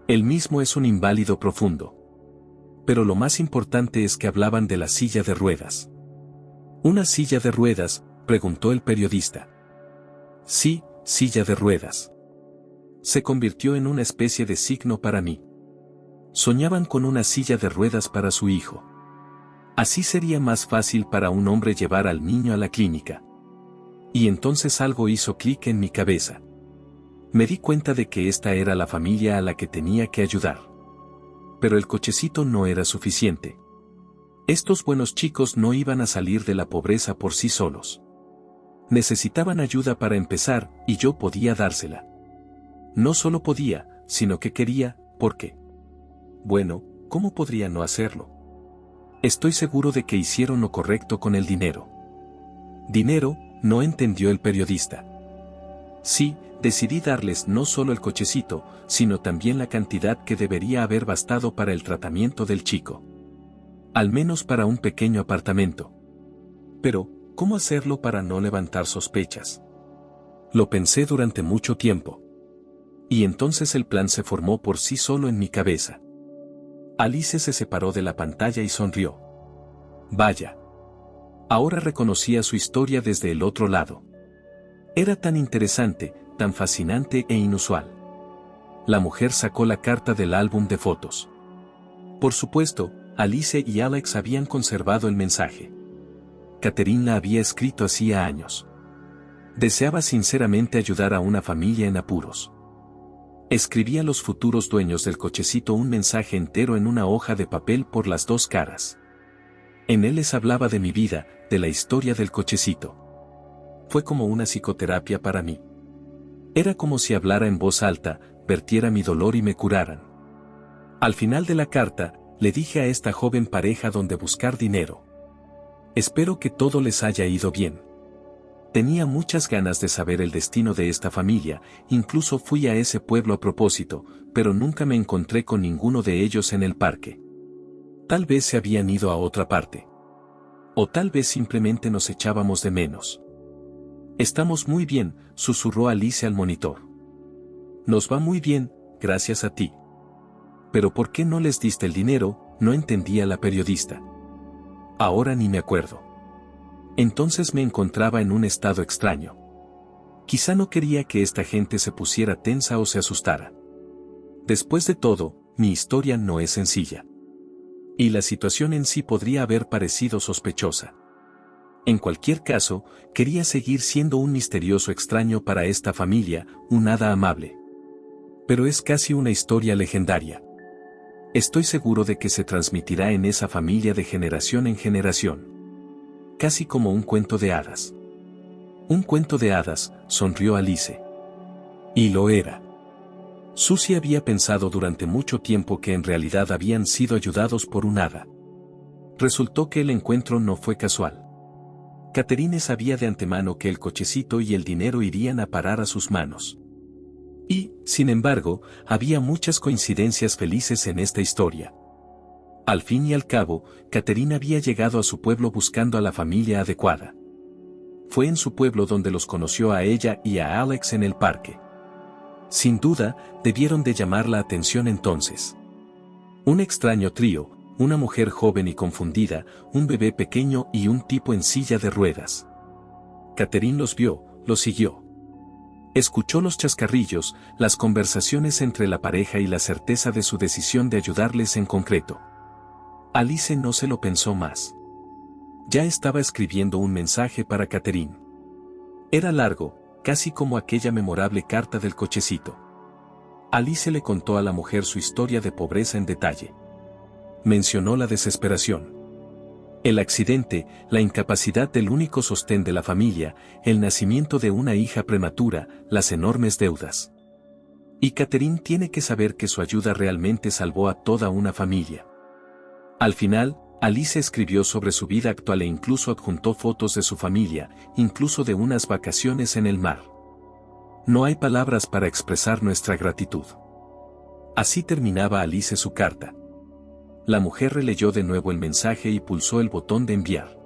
Él mismo es un inválido profundo. Pero lo más importante es que hablaban de la silla de ruedas. ¿Una silla de ruedas?, preguntó el periodista. Sí, silla de ruedas. Se convirtió en una especie de signo para mí. Soñaban con una silla de ruedas para su hijo. Así sería más fácil para un hombre llevar al niño a la clínica. Y entonces algo hizo clic en mi cabeza. Me di cuenta de que esta era la familia a la que tenía que ayudar. Pero el cochecito no era suficiente. Estos buenos chicos no iban a salir de la pobreza por sí solos. Necesitaban ayuda para empezar, y yo podía dársela. No solo podía, sino que quería, ¿por qué? Bueno, ¿cómo podría no hacerlo? Estoy seguro de que hicieron lo correcto con el dinero. ¿Dinero?, no entendió el periodista. Sí, decidí darles no solo el cochecito, sino también la cantidad que debería haber bastado para el tratamiento del chico. Al menos para un pequeño apartamento. Pero, ¿cómo hacerlo para no levantar sospechas? Lo pensé durante mucho tiempo. Y entonces el plan se formó por sí solo en mi cabeza. Alice se separó de la pantalla y sonrió. Vaya. Ahora reconocía su historia desde el otro lado. Era tan interesante, tan fascinante e inusual. La mujer sacó la carta del álbum de fotos. Por supuesto, Alice y Alex habían conservado el mensaje. Catherine la había escrito hacía años. Deseaba sinceramente ayudar a una familia en apuros. Escribía a los futuros dueños del cochecito un mensaje entero en una hoja de papel por las dos caras. En él les hablaba de mi vida, de la historia del cochecito. Fue como una psicoterapia para mí. Era como si hablara en voz alta, vertiera mi dolor y me curaran. Al final de la carta, le dije a esta joven pareja dónde buscar dinero. Espero que todo les haya ido bien. Tenía muchas ganas de saber el destino de esta familia, incluso fui a ese pueblo a propósito, pero nunca me encontré con ninguno de ellos en el parque. tal vez se habían ido a otra parte. O tal vez simplemente nos echábamos de menos. Estamos muy bien, susurró Alice al monitor. Nos va muy bien, gracias a ti. ¿Pero por qué no les diste el dinero?, no entendía la periodista. Ahora ni me acuerdo. Entonces me encontraba en un estado extraño. Quizá no quería que esta gente se pusiera tensa o se asustara. Después de todo, mi historia no es sencilla. Y la situación en sí podría haber parecido sospechosa. En cualquier caso, quería seguir siendo un misterioso extraño para esta familia, un hada amable. Pero es casi una historia legendaria. Estoy seguro de que se transmitirá en esa familia de generación en generación. Casi como un cuento de hadas. Un cuento de hadas, sonrió Alice. Y lo era. Susie había pensado durante mucho tiempo que en realidad habían sido ayudados por un hada. Resultó que el encuentro no fue casual. Catherine sabía de antemano que el cochecito y el dinero irían a parar a sus manos. Y, sin embargo, había muchas coincidencias felices en esta historia. Al fin y al cabo, Catherine había llegado a su pueblo buscando a la familia adecuada. Fue en su pueblo donde los conoció a ella y a Alex en el parque. Sin duda, debieron de llamar la atención entonces. Un extraño trío, una mujer joven y confundida, un bebé pequeño y un tipo en silla de ruedas. Catherine los vio, los siguió. Escuchó los chascarrillos, las conversaciones entre la pareja y la certeza de su decisión de ayudarles en concreto. Alice no se lo pensó más. Ya estaba escribiendo un mensaje para Catherine. Era largo, casi como aquella memorable carta del cochecito. Alice le contó a la mujer su historia de pobreza en detalle. Mencionó la desesperación. El accidente, la incapacidad del único sostén de la familia, el nacimiento de una hija prematura, las enormes deudas. Y Catherine tiene que saber que su ayuda realmente salvó a toda una familia. Al final, Alice escribió sobre su vida actual e incluso adjuntó fotos de su familia, incluso de unas vacaciones en el mar. No hay palabras para expresar nuestra gratitud. Así terminaba Alice su carta. La mujer releyó de nuevo el mensaje y pulsó el botón de enviar.